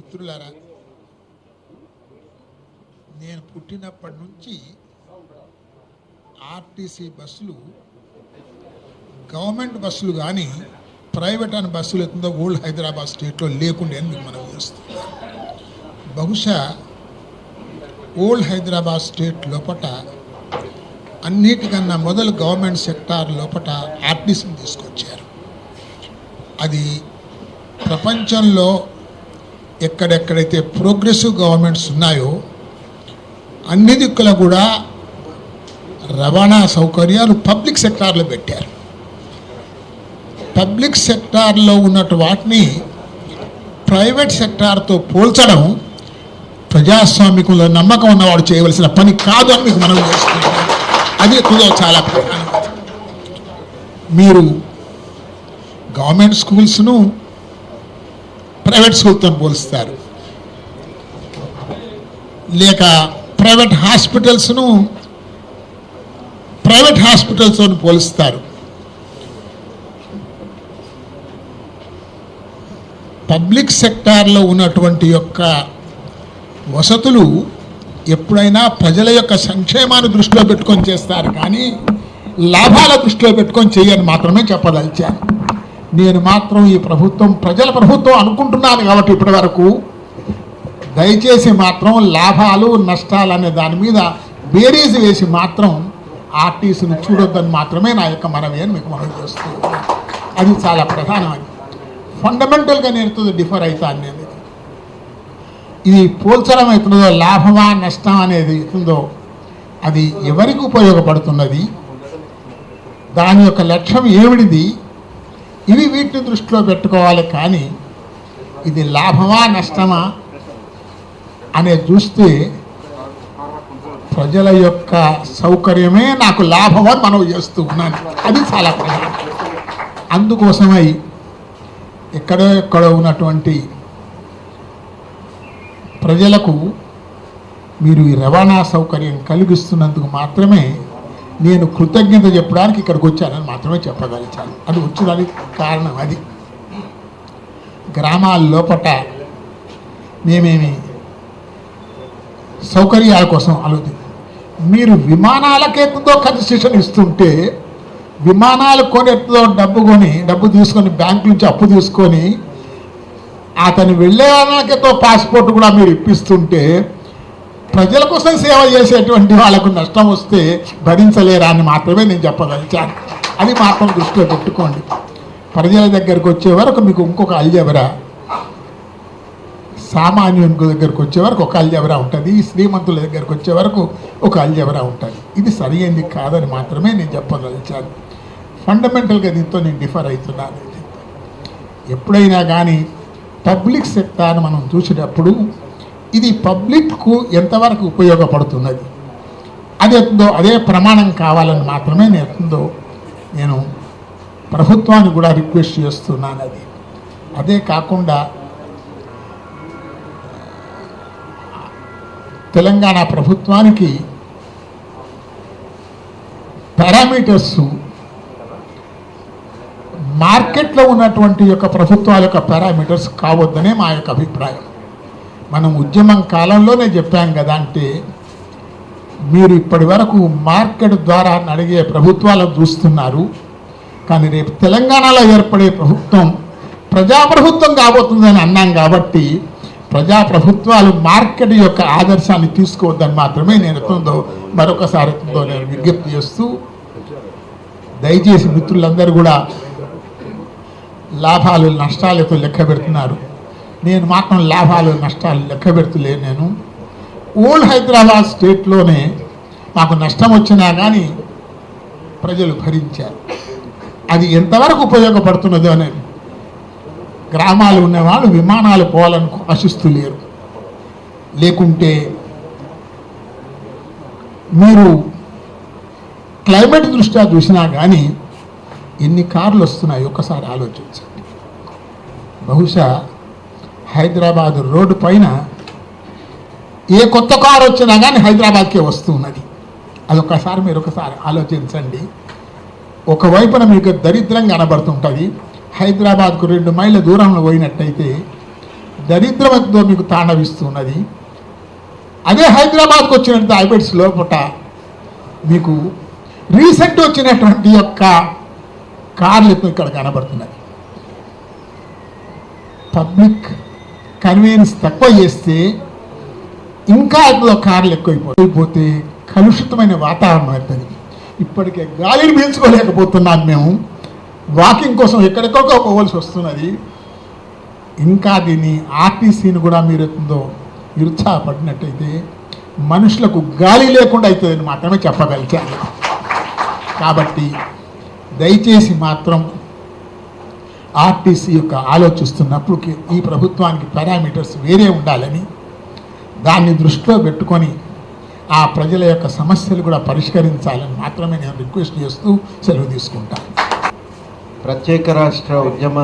మిత్రులారా, నేను పుట్టినప్పటి నుంచి ఆర్టీసీ బస్సులు గవర్నమెంట్ బస్సులు కానీ ప్రైవేట్ అని బస్సులు ఎత్తుందో ఓల్డ్ హైదరాబాద్ స్టేట్లో లేకుండే అని మీకు మనం చేస్తుంది. బహుశా ఓల్డ్ హైదరాబాద్ స్టేట్ లోపట అన్నిటికన్నా మొదలు గవర్నమెంట్ సెక్టార్ లోపట ఆర్టీసీని తీసుకొచ్చారు. అది ప్రపంచంలో ఎక్కడెక్కడైతే ప్రోగ్రెసివ్ గవర్నమెంట్స్ ఉన్నాయో అన్ని దిక్కుల కూడా రవాణా సౌకర్యాలు పబ్లిక్ సెక్టార్లో పెట్టారు. పబ్లిక్ సెక్టార్లో ఉన్నట్టు వాటిని ప్రైవేట్ సెక్టార్తో పోల్చడం ప్రజాస్వామికంలో నమ్మకం ఉన్నవాడు చేయవలసిన పని కాదు అని మీకు మనం చేస్తున్నాం. అది ఎక్కువగా చాలా ప్రధానమైనది. మీరు గవర్నమెంట్ స్కూల్స్ను ప్రైవేట్ స్కూల్తో పోలుస్తారు, లేక ప్రైవేట్ హాస్పిటల్స్ను ప్రైవేట్ హాస్పిటల్స్తో పోలుస్తారు. పబ్లిక్ సెక్టార్లో ఉన్నటువంటి యొక్క వసతులు ఎప్పుడైనా ప్రజల యొక్క సంక్షేమాన్ని దృష్టిలో పెట్టుకొని చేస్తారు, కానీ లాభాల దృష్టిలో పెట్టుకొని చేయని మాత్రమే చెప్పదలిచాను. నేను మాత్రం ఈ ప్రభుత్వం ప్రజల ప్రభుత్వం అనుకుంటున్నాను కాబట్టి ఇప్పటి వరకు దయచేసి మాత్రం లాభాలు నష్టాలు అనే దాని మీద బేరీజ్ వేసి మాత్రం ఆర్టీసీని చూడొద్దని మాత్రమే నా యొక్క మనవి అని మీకు మనం చేస్తున్నాను. అది చాలా ప్రధానమైనది. ఫండమెంటల్గా నేను డిఫర్ అవుతాను. నేను ఇది పోల్చడం అవుతుందో లాభమా నష్టం అనేది అవుతుందో అది ఎవరికి ఉపయోగపడుతున్నది, దాని యొక్క లక్ష్యం ఏమిటిది, ఇవి వీటిని దృష్టిలో పెట్టుకోవాలి. కానీ ఇది లాభమా నష్టమా అనేది చూస్తే ప్రజల యొక్క సౌకర్యమే నాకు లాభం అని మనం చేస్తూ ఉన్నాను. అది చాలా ప్రధానం. అందుకోసమై ఎక్కడో ఉన్నటువంటి ప్రజలకు మీరు ఈ రవాణా సౌకర్యం కలిగిస్తున్నందుకు మాత్రమే నేను కృతజ్ఞత చెప్పడానికి ఇక్కడికి వచ్చానని మాత్రమే చెప్పగలిచాను. అది వచ్చేదానికి కారణం అది. గ్రామాల లోపల మేమేమి సౌకర్యాల కోసం ఆలోచన, మీరు విమానాలకెంతో కన్సెషన్ ఇస్తుంటే విమానాలు కొనేదో డబ్బు తీసుకొని బ్యాంకు నుంచి అప్పు తీసుకొని అతను వెళ్ళే వాళ్ళకెంతో పాస్పోర్ట్ కూడా మీరు ఇప్పిస్తుంటే ప్రజల కోసం సేవ చేసేటువంటి వాళ్ళకు నష్టం వస్తే భరించలేరా అని మాత్రమే నేను చెప్పగలిచాను. అది మాత్రం దృష్టిలో పెట్టుకోండి. ప్రజల దగ్గరకు వచ్చే వరకు మీకు ఇంకొక అల్జబరా, సామాన్యుని దగ్గరకు వచ్చే వరకు ఒక అల్జబరా ఉంటుంది, శ్రీమంతుల దగ్గరకు వచ్చే వరకు ఒక అల్జబరా ఉంటుంది. ఇది సరి అయింది కాదని మాత్రమే నేను చెప్పగలిచాను. ఫండమెంటల్గా దీంతో నేను డిఫర్ అవుతున్నాను. ఎప్పుడైనా కానీ పబ్లిక్ సెక్టార్ మనం చూసేటప్పుడు ఇది పబ్లిక్కు ఎంతవరకు ఉపయోగపడుతున్నది అది ఎత్తుందో అదే ప్రమాణం కావాలని మాత్రమే నేను ప్రభుత్వాన్ని కూడా రిక్వెస్ట్ చేస్తున్నాను. అదే కాకుండా తెలంగాణ ప్రభుత్వానికి పారామీటర్స్ మార్కెట్లో ఉన్నటువంటి యొక్క ప్రభుత్వాల యొక్క పారామీటర్స్ కావద్దనే మా యొక్క అభిప్రాయం. మనం ఉద్యమం కాలంలోనే చెప్పాం కదా, అంటే మీరు ఇప్పటి వరకు మార్కెట్ ద్వారా అడిగే ప్రభుత్వాలను చూస్తున్నారు, కానీ రేపు తెలంగాణలో ఏర్పడే ప్రభుత్వం ప్రజాప్రభుత్వం కాబోతుందని అన్నాం. కాబట్టి ప్రజాప్రభుత్వాలు మార్కెట్ యొక్క ఆదర్శాన్ని తీసుకోవద్దని మాత్రమే నేను మరొకసారి నేను విజ్ఞప్తి చేస్తూ, దయచేసి మిత్రులందరూ కూడా లాభాలు నష్టాలతో లెక్క పెడుతున్నారు. నేను మాత్రం లాభాలు నష్టాలు లెక్క పెడుతులేను. నేను ఓల్డ్ హైదరాబాద్ స్టేట్లోనే మాకు నష్టం వచ్చినా కానీ ప్రజలు భరించారు. అది ఎంతవరకు ఉపయోగపడుతున్నదో అనేది గ్రామాలు ఉన్నవాళ్ళు విమానాలు పోవాలని ఆశిస్తూ లేరు. లేకుంటే మీరు క్లైమేట్ దృష్ట్యా చూసినా కానీ ఎన్ని కార్లు వస్తున్నాయి ఒక్కసారి ఆలోచించండి. బహుశా హైదరాబాద్ రోడ్డు పైన ఏ కొత్త కారు వచ్చినా కానీ హైదరాబాద్కే వస్తున్నది. అదొక్కసారి మీరు ఒకసారి ఆలోచించండి. ఒకవైపున మీకు దరిద్రం కనబడుతుంటుంది. హైదరాబాద్కు 2 మైళ్ళ దూరంలో పోయినట్టయితే దరిద్రంతో మీకు తాండవిస్తున్నది. అదే హైదరాబాద్కు వచ్చినట్టు ఐబెట్స్ లోపల మీకు రీసెంట్ వచ్చినటువంటి యొక్క కార్లు ఇక్కడ కనబడుతున్నది. పబ్లిక్ కన్వీనియన్స్ తక్కువ చేస్తే ఇంకా అందులో కార్లు ఎక్కువైపోతే కలుషితమైన వాతావరణం అవుతుంది. ఇప్పటికే గాలిని పీల్చుకోలేకపోతున్నాం మేము. వాకింగ్ కోసం ఎక్కడెక్కడో పోవలసి వస్తున్నది. ఇంకా దీన్ని ఆర్టీసీని కూడా మీరు ఎంతో నిరుత్సాహపడినట్టయితే మనుషులకు గాలి లేకుండా అవుతుందని మాత్రమే చెప్పగలిగాను. కాబట్టి దయచేసి మాత్రం ఆర్టీసీ యొక్క ఆలోచిస్తున్నప్పుడు ఈ ప్రభుత్వానికి పారామీటర్స్ వేరే ఉండాలని దాన్ని దృష్టిలో పెట్టుకొని ఆ ప్రజల యొక్క సమస్యలు కూడా పరిష్కరించాలని మాత్రమే నేను రిక్వెస్ట్ చేస్తూ సెలవు తీసుకుంటాను. ప్రత్యేక రాష్ట్ర ఉద్యమ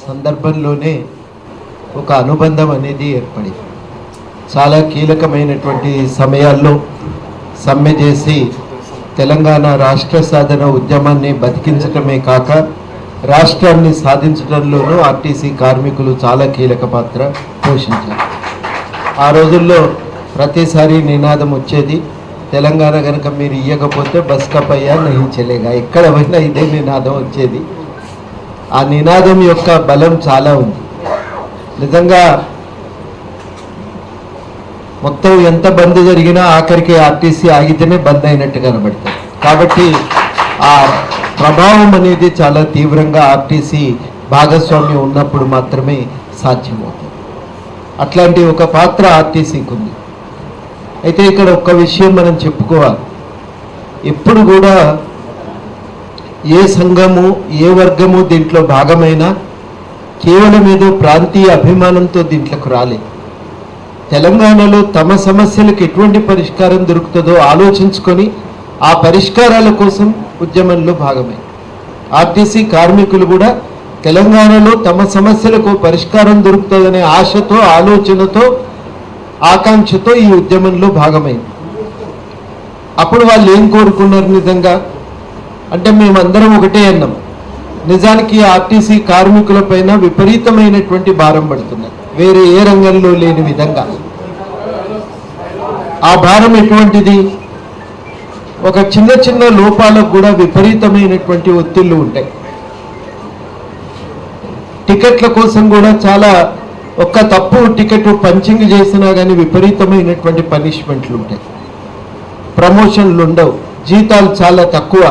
సందర్భంలోనే ఒక అనుబంధం అనేది ఏర్పడింది. చాలా కీలకమైనటువంటి సమయాల్లో సమ్మె చేసి తెలంగాణ రాష్ట్ర సాధన ఉద్యమాన్ని బతికించటమే కాక రాష్ట్రాన్ని సాధించడంలోనూ ఆర్టీసీ కార్మికులు చాలా కీలక పాత్ర పోషించారు. ఆ రోజుల్లో ప్రతిసారి నినాదం వచ్చేది, తెలంగాణ కనుక మీరు ఇవ్వకపోతే బస్ కపయ్యా నహీ చలేగా. ఎక్కడ పోయినా ఇదే నినాదం వచ్చేది. ఆ నినాదం యొక్క బలం చాలా ఉంది. నిజంగా మొత్తం ఎంత బంద్ జరిగినా ఆఖరికి ఆర్టీసీ ఆగితేనే బంద్ అయినట్టు కనబడుతుంది. కాబట్టి ఆ ప్రభావం అనేది చాలా తీవ్రంగా ఆర్టీసీ భాగస్వామ్యం ఉన్నప్పుడు మాత్రమే సాధ్యమవుతుంది. అట్లాంటి ఒక పాత్ర ఆర్టీసీకి ఉంది. అయితే ఇక్కడ ఒక్క విషయం మనం చెప్పుకోవాలి. ఎప్పుడు కూడా ఏ సంఘము ఏ వర్గము దీంట్లో భాగమైనా కేవలం ఏదో ప్రాంతీయ అభిమానంతో దీంట్లోకి రాలేదు. తెలంగాణలో తమ సమస్యలకు ఎటువంటి పరిష్కారం దొరుకుతుందో ఆలోచించుకొని ఆ పరిష్కారాల కోసం ఉద్యమంలో భాగమే. ఆర్టీసీ కార్మికులు కూడా తెలంగాణలో తమ సమస్యలకు పరిష్కారం దొరుకుతుందనే ఆశతో, ఆలోచనతో, ఆకాంక్షతో ఈ ఉద్యమంలో భాగమైంది. అప్పుడు వాళ్ళు ఏం కోరుకున్నారు నిజంగా అంటే మేమందరం ఒకటే అన్నాం. నిజానికి ఆర్టీసీ కార్మికుల పైన విపరీతమైనటువంటి భారం పడుతున్నది, వేరే ఏ రంగంలో లేని విధంగా. ఆ భారం ఎటువంటిది? ఒక చిన్న చిన్న లోపాలకు కూడా విపరీతమైనటువంటి ఒత్తిళ్లు ఉంటాయి. టికెట్ల కోసం కూడా చాలా ఒక్క తప్పు టికెట్ పంచింగ్ చేసినా కానీ విపరీతమైనటువంటి పనిష్మెంట్లు ఉంటాయి. ప్రమోషన్లు ఉండవు, జీతాలు చాలా తక్కువ.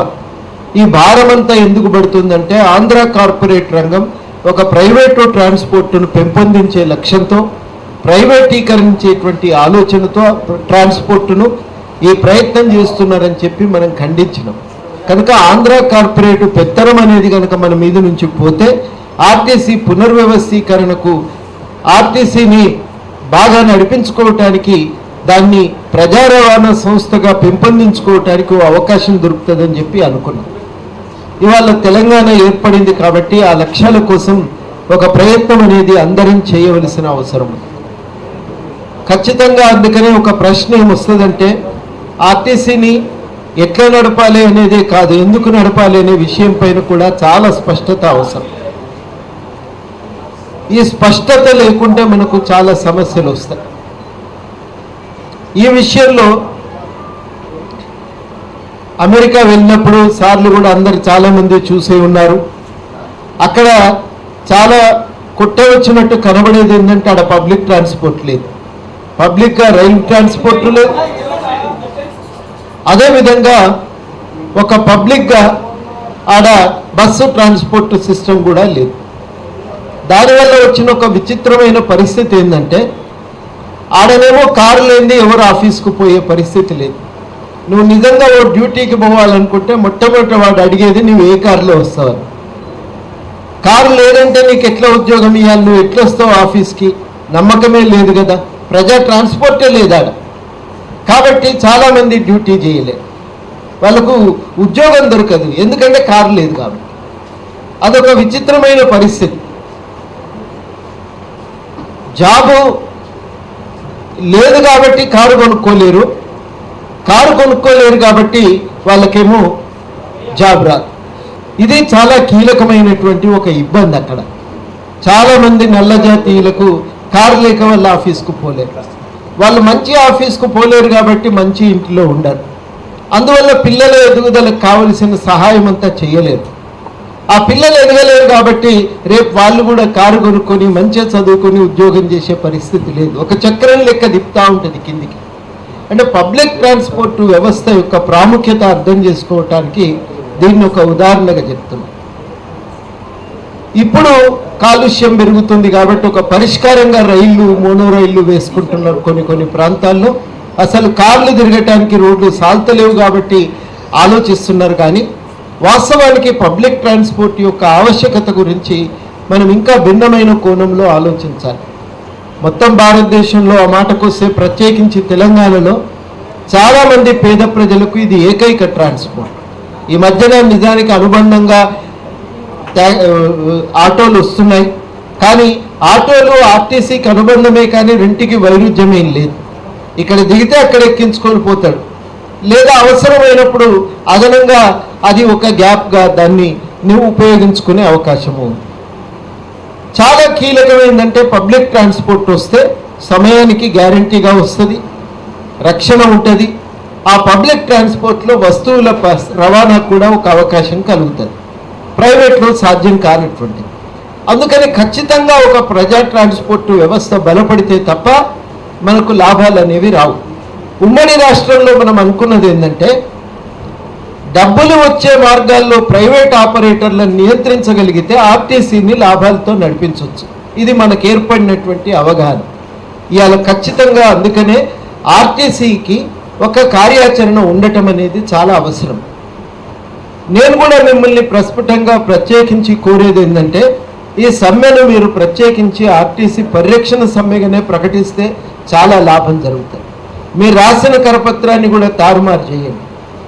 ఈ భారం అంతా ఎందుకు పడుతుందంటే ఆంధ్ర కార్పొరేట్ రంగం ఒక ప్రైవేటు ట్రాన్స్పోర్ట్ను పెంపొందించే లక్ష్యంతో, ప్రైవేటీకరించేటువంటి ఆలోచనతో ట్రాన్స్పోర్ట్ను ఈ ప్రయత్నం చేస్తున్నారని చెప్పి మనం ఖండించినాం. కనుక ఆంధ్ర కార్పొరేట్ పెత్తనం అనేది కనుక మన మీద నుంచి పోతే ఆర్టీసీ పునర్వ్యవస్థీకరణకు, ఆర్టీసీని బాగా నడిపించుకోవటానికి, దాన్ని ప్రజా రవాణా సంస్థగా పెంపొందించుకోవటానికి అవకాశం దొరుకుతుందని చెప్పి అనుకున్నాం. ఇవాళ తెలంగాణ ఏర్పడింది కాబట్టి ఆ లక్ష్యాల కోసం ఒక ప్రయత్నం అనేది అందరం చేయవలసిన అవసరం ఉంది. ఖచ్చితంగా అందుకనే ఒక ప్రశ్న ఏమొస్తుందంటే ఆర్టీసీని ఎట్లా నడపాలి అనేదే కాదు, ఎందుకు నడపాలి అనే విషయం పైన కూడా చాలా స్పష్టత అవసరం. ఈ స్పష్టత లేకుంటే మనకు చాలా సమస్యలు వస్తాయి. ఈ విషయంలో అమెరికా వెళ్ళినప్పుడు సార్లు కూడా అందరు చాలామంది చూసే ఉన్నారు. అక్కడ చాలా కొట్టవచ్చినట్టు కనబడేది ఏంటంటే ఆడ పబ్లిక్ ట్రాన్స్పోర్ట్ లేదు, పబ్లిక్గా రైలు ట్రాన్స్పోర్ట్ లేదు, అదేవిధంగా ఒక పబ్లిక్గా ఆడ బస్సు ట్రాన్స్పోర్ట్ సిస్టమ్ కూడా లేదు. దానివల్ల వచ్చిన ఒక విచిత్రమైన పరిస్థితి ఏంటంటే ఆడనేమో కారు లేనిది ఎవరు ఆఫీస్కు పోయే పరిస్థితి లేదు. నువ్వు నిజంగా ఓ డ్యూటీకి పోవాలనుకుంటే మొట్టమొదటి వాడు అడిగేది నువ్వు ఏ కారులో వస్తావు. కారు లేదంటే నీకు ఎట్లా ఉద్యోగం ఇవ్వాలి, నువ్వు ఎట్లా వస్తావు ఆఫీస్కి? నమ్మకమే లేదు కదా, ప్రజా ట్రాన్స్పోర్టే లేదా. కాబట్టి చాలామంది డ్యూటీ చేయలేరు, వాళ్ళకు ఉద్యోగం దొరకదు, ఎందుకంటే కారు లేదు కాబట్టి. అదొక విచిత్రమైన పరిస్థితి. జాబు లేదు కాబట్టి కారు కొనుక్కోలేరు, కారు కొనుక్కోలేరు కాబట్టి వాళ్ళకేమో జాబ్ రాదు. ఇది చాలా కీలకమైనటువంటి ఒక ఇబ్బంది. అక్కడ చాలామంది నల్ల జాతీయులకు కారు లేక వాళ్ళ ఆఫీస్కు పోలేరు, వాళ్ళు మంచి ఆఫీస్కు పోలేరు కాబట్టి మంచి ఇంట్లో ఉండరు. అందువల్ల పిల్లల ఎదుగుదలకు కావలసిన సహాయం అంతా చేయలేరు. ఆ పిల్లలు ఎదగలేరు కాబట్టి రేపు వాళ్ళు కూడా కారు కొనుక్కొని మంచిగా చదువుకొని ఉద్యోగం చేసే పరిస్థితి లేదు. ఒక చక్రం లెక్క దిప్తా ఉంటుంది కిందికి. అంటే పబ్లిక్ ట్రాన్స్పోర్ట్ వ్యవస్థ యొక్క ప్రాముఖ్యత అర్థం చేసుకోవటానికి దీన్ని ఒక ఉదాహరణగా చెప్తున్నాం. ఇప్పుడు కాలుష్యం పెరుగుతుంది కాబట్టి ఒక పరిష్కారంగా రైళ్లు, మోనో రైళ్లు వేసుకుంటున్నారు కొన్ని ప్రాంతాల్లో. అసలు కార్లు తిరగటానికి రోడ్లు సాల్తలేవు కాబట్టి ఆలోచిస్తున్నారు. కానీ వాస్తవానికి పబ్లిక్ ట్రాన్స్పోర్ట్ యొక్క ఆవశ్యకత గురించి మనం ఇంకా భిన్నమైన కోణంలో ఆలోచించాలి. మొత్తం భారతదేశంలో ఆ మాటకొస్తే ప్రత్యేకించి తెలంగాణలో చాలామంది పేద ప్రజలకు ఇది ఏకైక ట్రాన్స్పోర్ట్. ఈ మధ్యన నిజానికి అనుబంధంగా ఆటోలు వస్తున్నాయి, కానీ ఆటోలు ఆర్టీసీకి అనుబంధమే, కానీ రెంటికి వైరుధ్యమేం లేదు. ఇక్కడ దిగితే అక్కడ ఎక్కించుకొని పోతాడు, లేదా అవసరమైనప్పుడు అదనంగా అది ఒక గ్యాప్గా దాన్ని నువ్వు ఉపయోగించుకునే అవకాశము ఉంది. చాలా కీలకమైందంటే పబ్లిక్ ట్రాన్స్పోర్ట్ వస్తే సమయానికి గ్యారంటీగా వస్తుంది, రక్షణ ఉంటుంది. ఆ పబ్లిక్ ట్రాన్స్పోర్ట్లో వస్తువుల రవాణా కూడా ఒక అవకాశం కలుగుతుంది, ప్రైవేట్లో సాధ్యం కానటువంటిది. అందుకని ఖచ్చితంగా ఒక ప్రజా ట్రాన్స్పోర్ట్ వ్యవస్థ బలపడితే తప్ప మనకు లాభాలు అనేవి రావు. ఉమ్మడి రాష్ట్రంలో మనం అనుకున్నది ఏంటంటే డబ్బులు వచ్చే మార్గాల్లో ప్రైవేట్ ఆపరేటర్లను నియంత్రించగలిగితే ఆర్టీసీని లాభాలతో నడిపించవచ్చు. ఇది మనకు ఏర్పడినటువంటి అవగాహన. ఇవాళ ఖచ్చితంగా అందుకనే ఆర్టీసీకి ఒక కార్యాచరణ ఉండటం అనేది చాలా అవసరం. నేను కూడా మిమ్మల్ని ప్రస్ఫుటంగా ప్రత్యేకించి కోరేది ఏంటంటే ఈ సమ్మెను మీరు ప్రత్యేకించి ఆర్టీసీ పరిరక్షణ సమ్మెగానే ప్రకటిస్తే చాలా లాభం జరుగుతుంది. మీరు రాసిన కరపత్రాన్ని కూడా తారుమారు చేయండి.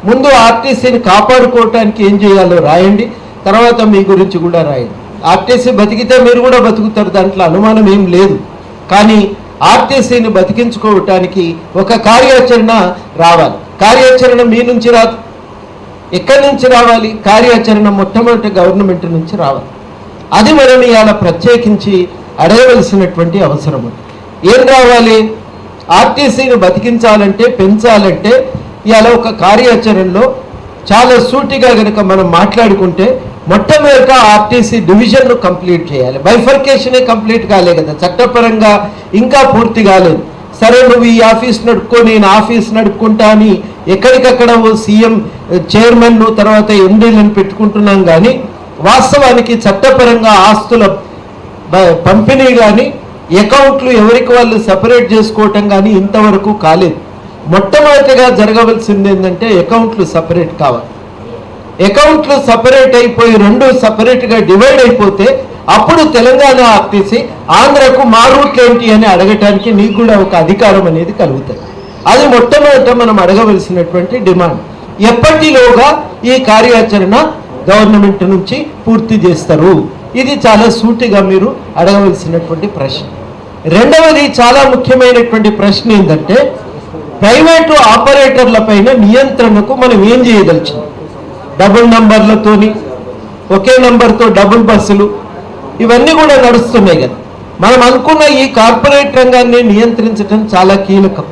ముందు ఆర్టీసీని కాపాడుకోవటానికి ఏం చేయాలో రాయండి, తర్వాత మీ గురించి కూడా రాయండి. ఆర్టీసీ బతికితే మీరు కూడా బతుకుతారు, దాంట్లో అనుమానం ఏం లేదు. కానీ ఆర్టీసీని బతికించుకోవటానికి ఒక కార్యాచరణ రావాలి. కార్యాచరణ మీ నుంచి రాదు, ఎక్కడి నుంచి రావాలి? కార్యాచరణ మొట్టమొదటి గవర్నమెంట్ నుంచి రావాలి. అది మనం ఇవాళ ప్రత్యేకించి అడగవలసినటువంటి అవసరం ఉంది. ఏం రావాలి? ఆర్టీసీని బతికించాలంటే, పెంచాలంటే ఇవాళ ఒక కార్యాచరణలో చాలా సూటిగా కనుక మనం మాట్లాడుకుంటే మొట్టమొదట ఆర్టీసీ డివిజన్ను కంప్లీట్ చేయాలి. బైఫర్కేషనే కంప్లీట్ కాలే కదా, చట్టపరంగా ఇంకా పూర్తి కాలేదు. సరే నువ్వు ఈ ఆఫీస్ నడుపుకో, నేను ఆఫీస్ నడుపుకుంటా అని ఎక్కడికక్కడ సీఎం చైర్మన్ను తర్వాత ఎండీలను పెట్టుకుంటున్నాం. కానీ వాస్తవానికి చట్టపరంగా ఆస్తుల పంపిణీ కానీ అకౌంట్లు ఎవరికి వాళ్ళు సపరేట్ చేసుకోవటం కానీ ఇంతవరకు కాలేదు. మొట్టమొదటిగా జరగవలసింది ఏంటంటే అకౌంట్లు సపరేట్ కావాలి. అకౌంట్లు సపరేట్ అయిపోయి రెండు సపరేట్గా డివైడ్ అయిపోతే అప్పుడు తెలంగాణ ఆర్టీసీ ఆంధ్రకు మా రూట్లు ఏంటి అని అడగటానికి నీకు కూడా ఒక అధికారం అనేది కలుగుతుంది. అది మొట్టమొదట మనం అడగవలసినటువంటి డిమాండ్. ఎప్పటిలోగా ఈ కార్యాచరణ గవర్నమెంట్ నుంచి పూర్తి చేస్తారు? ఇది చాలా సూటిగా మీరు అడగవలసినటువంటి ప్రశ్న. రెండవది చాలా ముఖ్యమైనటువంటి ప్రశ్న ఏంటంటే ప్రైవేటు ఆపరేటర్ల పైన నియంత్రణకు మనం ఏం చేయదలిచింది? డబుల్ నంబర్లతోని, ఒకే నంబర్తో డబుల్ బస్సులు, ఇవన్నీ కూడా నడుస్తున్నాయి కదా. మనం అనుకున్న ఈ కార్పొరేట్ రంగాన్ని నియంత్రించడం చాలా కీలకం.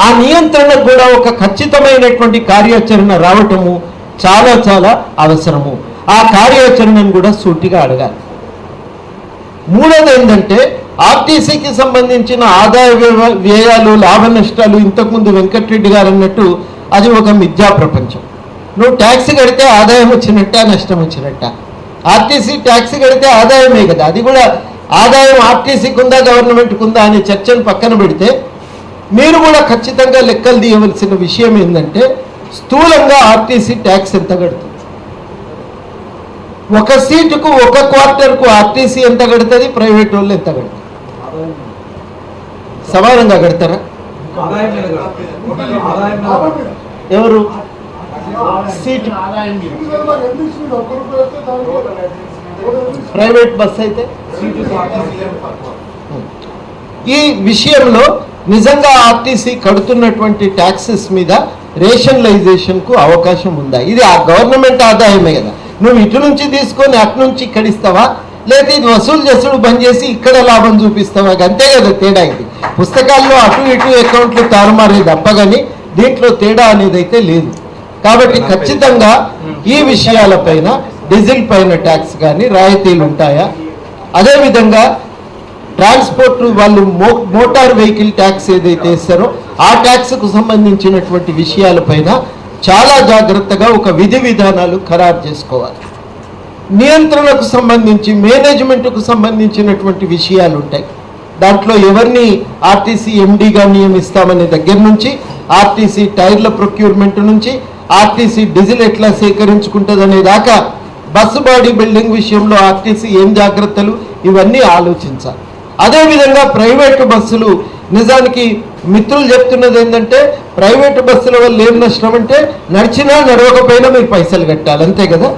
ఆ నియంత్రణకు కూడా ఒక ఖచ్చితమైనటువంటి కార్యాచరణ రావటము చాలా చాలా అవసరము. ఆ కార్యాచరణను కూడా సూటిగా అడగాలి. మూడోది ఏంటంటే ఆర్టీసీకి సంబంధించిన ఆదాయ వ్యయాలు, లాభ నష్టాలు ఇంతకుముందు వెంకటరెడ్డి గారు అన్నట్టు అది ఒక మిథ్యా ప్రపంచం. నువ్వు ట్యాక్సీ కడితే ఆదాయం వచ్చినట్ట, నష్టం వచ్చినట్ట? ఆర్టీసీ ట్యాక్సీ కడితే ఆదాయమే కదా. అది కూడా ఆదాయం ఆర్టీసీకి ఉందా గవర్నమెంట్కి ఉందా అనే చర్చను పక్కన పెడితే మీరు కూడా ఖచ్చితంగా లెక్కలు తీయవలసిన విషయం ఏంటంటే స్థూలంగా ఆర్టీసీ ట్యాక్స్ ఎంత కడుతుంది? ఒక సీటుకు ఒక క్వార్టర్కు ఆర్టీసీ ఎంత కడుతుంది, ప్రైవేట్ వాళ్ళు ఎంత కడుతుంది? సమానంగా కడతారా? ఎవరు సీటు ప్రైవేట్ బస్ అయితే ఈ విషయంలో నిజంగా ఆర్టీసీ కడుతున్నటువంటి ట్యాక్సెస్ మీద రేషనలైజేషన్కు అవకాశం ఉందా? ఇది ఆ గవర్నమెంట్ ఆదాయమే కదా. నువ్వు ఇటు నుంచి తీసుకొని అటు నుంచి ఇక్కడ ఇస్తావా, లేదా ఇది వసూలు చేసుడు బంద్ చేసి ఇక్కడ లాభం చూపిస్తావా, అంతే కదా తేడా. ఇది పుస్తకాల్లో అటు ఇటు అకౌంట్లు తారుమారే తప్ప కానీ దీంట్లో తేడా అనేది అయితే లేదు. కాబట్టి ఖచ్చితంగా ఈ విషయాలపైన డీజిల్ పైన ట్యాక్స్ కానీ రాయితీలు ఉంటాయా, అదేవిధంగా ట్రాన్స్పోర్ట్ వాళ్ళు మోటార్ వెహికల్ ట్యాక్స్ ఏదైతే ఇస్తారో ఆ ట్యాక్స్కు సంబంధించినటువంటి విషయాలపైన చాలా జాగ్రత్తగా ఒక విధి విధానాలు ఖరారు చేసుకోవాలి. నియంత్రణకు సంబంధించి మేనేజ్మెంట్కు సంబంధించినటువంటి విషయాలు ఉంటాయి. దాంట్లో ఎవరిని ఆర్టీసీ ఎండీగా నియమిస్తామనే దగ్గర నుంచి, ఆర్టీసీ టైర్ల ప్రొక్యూర్మెంట్ నుంచి, ఆర్టీసీ డీజిల్ ఎట్లా సేకరించుకుంటుందనే దాకా, బస్సు బాడీ బిల్డింగ్ విషయంలో ఆర్టీసీ ఏం జాగ్రత్తలు, ఇవన్నీ ఆలోచించాలి. అదేవిధంగా ప్రైవేటు బస్సులు, నిజానికి మిత్రులు చెప్తున్నది ఏంటంటే ప్రైవేటు బస్సుల వల్ల ఏం నష్టం అంటే నడిచినా నడవకపోయినా మీరు పైసలు కట్టాలి, అంతే కదా.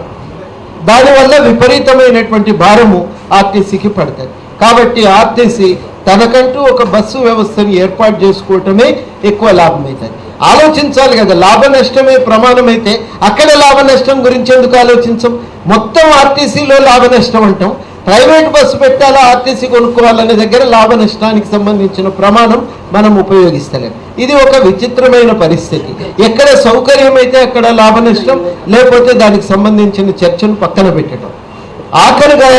దానివల్ల విపరీతమైనటువంటి భారము ఆర్టీసీకి పడతాయి. కాబట్టి ఆర్టీసీ తనకంటూ ఒక బస్సు వ్యవస్థను ఏర్పాటు చేసుకోవటమే ఎక్కువ లాభం అవుతుంది. ఆలోచించాలి కదా, లాభ నష్టమే ప్రమాణం అయితే అక్కడ లాభ నష్టం గురించి ఎందుకు ఆలోచించం? మొత్తం ఆర్టీసీలో లాభ నష్టం అంటాం, ప్రైవేట్ బస్సు పెట్టాలా ఆర్టీసీ కొనుక్కోవాలనే దగ్గర లాభ నష్టానికి సంబంధించిన ప్రమాణం మనం ఉపయోగిస్తలేం. ఇది ఒక విచిత్రమైన పరిస్థితి. ఎక్కడ సౌకర్యం అయితే అక్కడ లాభ నష్టం, లేకపోతే దానికి సంబంధించిన చర్చను పక్కన పెట్టడం. ఆఖరిగా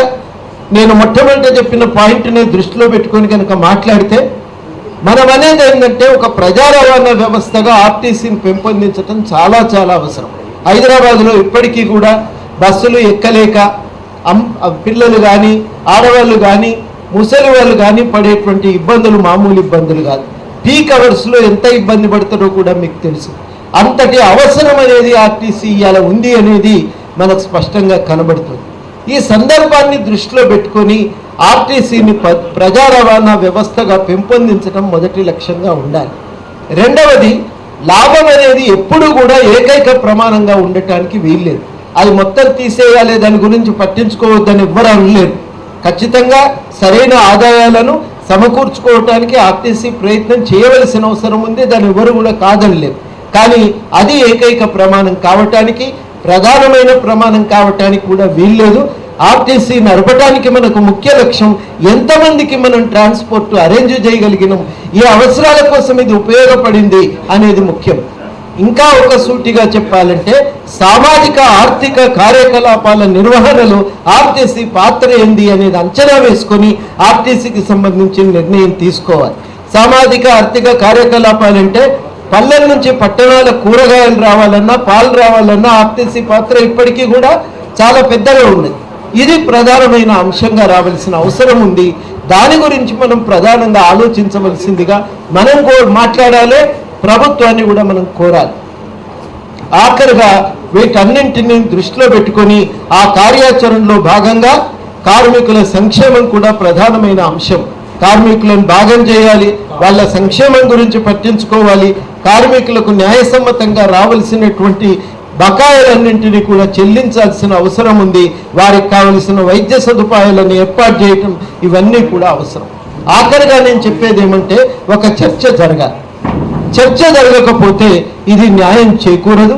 నేను మొట్టమొదట చెప్పిన పాయింట్ని దృష్టిలో పెట్టుకొని కనుక మాట్లాడితే, మనం అనేది ఏంటంటే ఒక ప్రజా రవాణా వ్యవస్థగా ఆర్టీసీని పెంపొందించడం చాలా చాలా అవసరం. హైదరాబాద్లో ఇప్పటికీ కూడా బస్సులు ఎక్కలేక పిల్లలు కానీ, ఆడవాళ్ళు కానీ, ముసలి వాళ్ళు కానీ పడేటువంటి ఇబ్బందులు మామూలు ఇబ్బందులు కాదు. పీక్ అవర్స్లో ఎంత ఇబ్బంది పడతారో కూడా మీకు తెలుసు. అంతటి అవసరం అనేది ఆర్టీసీ ఇవాళ ఉంది అనేది మనకు స్పష్టంగా కనబడుతుంది. ఈ సందర్భాన్ని దృష్టిలో పెట్టుకొని ఆర్టీసీని ప్రజా రవాణా వ్యవస్థగా పెంపొందించడం మొదటి లక్ష్యంగా ఉండాలి. రెండవది, లాభం అనేది ఎప్పుడూ కూడా ఏకైక ప్రమాణంగా ఉండటానికి వీల్లేదు. అది మొత్తం తీసేయాలి, దాని గురించి పట్టించుకోవద్దని ఎవ్వరు అనలేరు. ఖచ్చితంగా సరైన ఆదాయాలను సమకూర్చుకోవటానికి ఆర్టీసీ ప్రయత్నం చేయవలసిన అవసరం ఉంది, దాన్ని ఎవరు కూడా కాదనలేరు. కానీ అది ఏకైక ప్రమాణం కావటానికి, ప్రధానమైన ప్రమాణం కావటానికి కూడా వీల్లేదు. ఆర్టీసీ నడపడానికి మనకు ముఖ్య లక్ష్యం ఎంతమందికి మనం ట్రాన్స్పోర్ట్ అరేంజ్ చేయగలిగినాం, ఈ అవసరాల కోసం ఇది ఉపయోగపడింది అనేది ముఖ్యం. ఇంకా ఒక సూటిగా చెప్పాలంటే సామాజిక ఆర్థిక కార్యకలాపాల నిర్వహణలో ఆర్టీసీ పాత్ర ఏంది అనేది అంచనా వేసుకొని ఆర్టీసీకి సంబంధించిన నిర్ణయం తీసుకోవాలి. సామాజిక ఆర్థిక కార్యకలాపాలంటే పల్లెల నుంచి పట్టణాల కూరగాయలు రావాలన్నా, పాలు రావాలన్నా ఆర్టీసీ పాత్ర ఇప్పటికీ కూడా చాలా పెద్దగా ఉన్నది. ఇది ప్రధానమైన అంశంగా రావాల్సిన అవసరం ఉంది. దాని గురించి మనం ప్రధానంగా ఆలోచించవలసిందిగా మనం మాట్లాడాలి, ప్రభుత్వాన్ని కూడా మనం కోరాలి. ఆఖరిగా వీటన్నింటినీ దృష్టిలో పెట్టుకొని ఆ కార్యాచరణలో భాగంగా కార్మికుల సంక్షేమం కూడా ప్రధానమైన అంశం. కార్మికులను భాగం చేయాలి, వాళ్ళ సంక్షేమం గురించి పట్టించుకోవాలి, కార్మికులకు న్యాయసమ్మతంగా రావాల్సినటువంటి బకాయిలన్నింటినీ కూడా చెల్లించాల్సిన అవసరం ఉంది, వారికి కావలసిన వైద్య సదుపాయాలను ఏర్పాటు చేయటం ఇవన్నీ కూడా అవసరం. ఆఖరిగా నేను చెప్పేది ఏమంటే ఒక చర్చ జరగాలి. చర్చ జరగకపోతే ఇది న్యాయం చేకూరదు.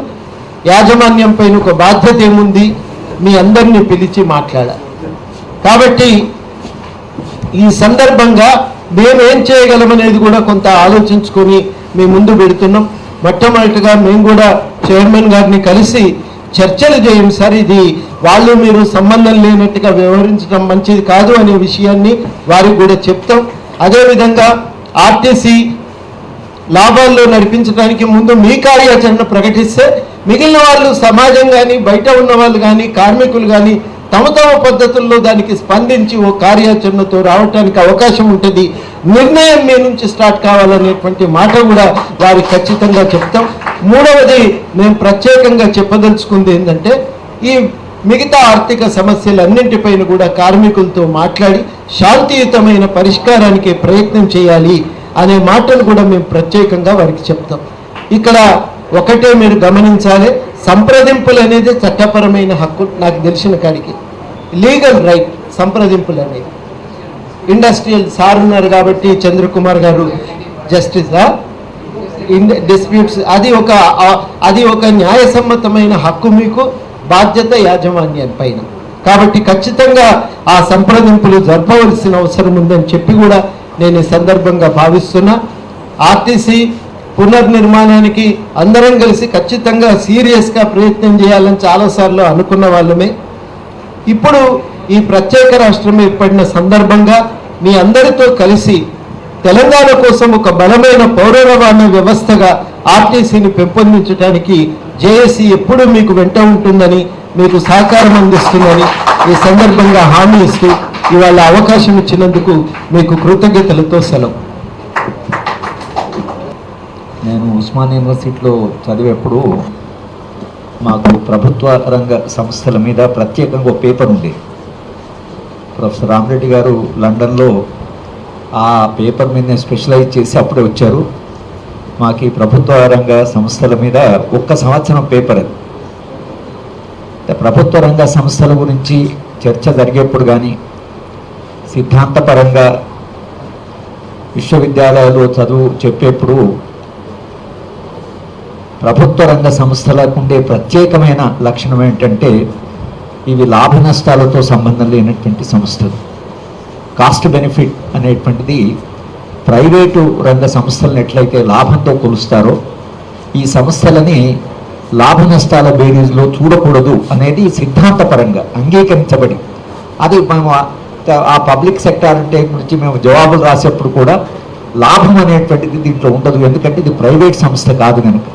యాజమాన్యం పైన ఒక బాధ్యత ఏముంది, మీ అందరినీ పిలిచి మాట్లాడాలి. కాబట్టి ఈ సందర్భంగా మేమేం చేయగలమనేది కూడా కొంత ఆలోచించుకొని మేము ముందు పెడుతున్నాం. మొట్టమొదటిగా మేము కూడా చైర్మన్ గారిని కలిసి చర్చలు చేయం సార్, ఇది వాళ్ళు మీరు సంబంధం లేనట్టుగా వ్యవహరించడం మంచిది కాదు అనే విషయాన్ని వారికి కూడా చెప్తాం. అదేవిధంగా ఆర్టీసీ లాభాల్లో నడిపించడానికి ముందు మీ కార్యాచరణ ప్రకటిస్తే మిగిలిన వాళ్ళు సమాజం కానీ, బయట ఉన్న వాళ్ళు కానీ, కార్మికులు కానీ తమ తమ పద్ధతుల్లో దానికి స్పందించి ఓ కార్యాచరణతో రావడానికి అవకాశం ఉంటుంది. నిర్ణయం మీ నుంచి స్టార్ట్ కావాలనేటువంటి మాట కూడా వారికి ఖచ్చితంగా చెప్తాం. మూడవది మేము ప్రత్యేకంగా చెప్పదలుచుకుంది ఏంటంటే ఈ మిగతా ఆర్థిక సమస్యలన్నింటిపైన కూడా కార్మికులతో మాట్లాడి శాంతియుతమైన పరిష్కారానికి ప్రయత్నం చేయాలి అనే మాటను కూడా మేము ప్రత్యేకంగా వారికి చెప్తాం. ఇక్కడ ఒకటే మీరు గమనించాలి, సంప్రదింపులు అనేది చట్టపరమైన హక్కు. నాకు తెలిసిన కాడికి లీగల్ రైట్ సంప్రదింపులు అనేది. ఇండస్ట్రియల్ సార్ ఉన్నారు కాబట్టి చంద్రకుమార్ గారు జస్టిస్ డిస్ప్యూట్స్ అది ఒక న్యాయసమ్మతమైన హక్కు, మీకు బాధ్యత యాజమాన్యం పైన. కాబట్టి ఖచ్చితంగా ఆ సంప్రదింపులు జరపవలసిన అవసరం ఉందని చెప్పి కూడా నేను ఈ సందర్భంగా భావిస్తున్నా. ఆర్టీసీ పునర్నిర్మాణానికి అందరం కలిసి ఖచ్చితంగా సీరియస్గా ప్రయత్నం చేయాలని చాలాసార్లు అనుకున్న వాళ్ళమే. ఇప్పుడు ఈ ప్రత్యేక రాష్ట్రం ఏర్పడిన సందర్భంగా మీ అందరితో కలిసి తెలంగాణ కోసం ఒక బలమైన పౌర రవాణా వ్యవస్థగా ఆర్టీసీని పెంపొందించడానికి జేఏసీ ఎప్పుడూ మీకు వెంట ఉంటుందని, మీకు సహకారం అందిస్తుందని ఈ సందర్భంగా హామీ ఇస్తూ ఇవాళ అవకాశం ఇచ్చినందుకు మీకు కృతజ్ఞతలతో సెలవు. నేను ఉస్మాన్ యూనివర్సిటీలో చదివేప్పుడు మాకు ప్రభుత్వ రంగ సంస్థల మీద ప్రత్యేకంగా ఒక పేపర్ ఉంది. ప్రొఫెసర్ రామరెడ్డి గారు లండన్లో ఆ పేపర్ మీద స్పెషలైజ్ చేసి అప్పుడే వచ్చారు. మాకు ఈ ప్రభుత్వ రంగ సంస్థల మీద 1 సంవత్సరం పేపర్ అది. ప్రభుత్వ రంగ సంస్థల గురించి చర్చ జరిగేప్పుడు కానీ, సిద్ధాంతపరంగా విశ్వవిద్యాలయాలు చదువు చెప్పేప్పుడు ప్రభుత్వ రంగ సంస్థలకు ఉండే ప్రత్యేకమైన లక్షణం ఏంటంటే ఇవి లాభ నష్టాలతో సంబంధం లేనటువంటి సంస్థలు. కాస్ట్ బెనిఫిట్ అనేటువంటిది ప్రైవేటు రంగ సంస్థలను ఎట్లయితే లాభంతో కొలుస్తారో ఈ సంస్థలని లాభ నష్టాల బేరీజ్లో చూడకూడదు అనేది సిద్ధాంతపరంగా అంగీకరించబడి, అది మేము ఆ పబ్లిక్ సెక్టార్ అంటే గురించి మేము జవాబులు రాసేప్పుడు కూడా లాభం అనేటువంటిది దీంట్లో ఉండదు, ఎందుకంటే ఇది ప్రైవేట్ సంస్థ కాదు కనుక.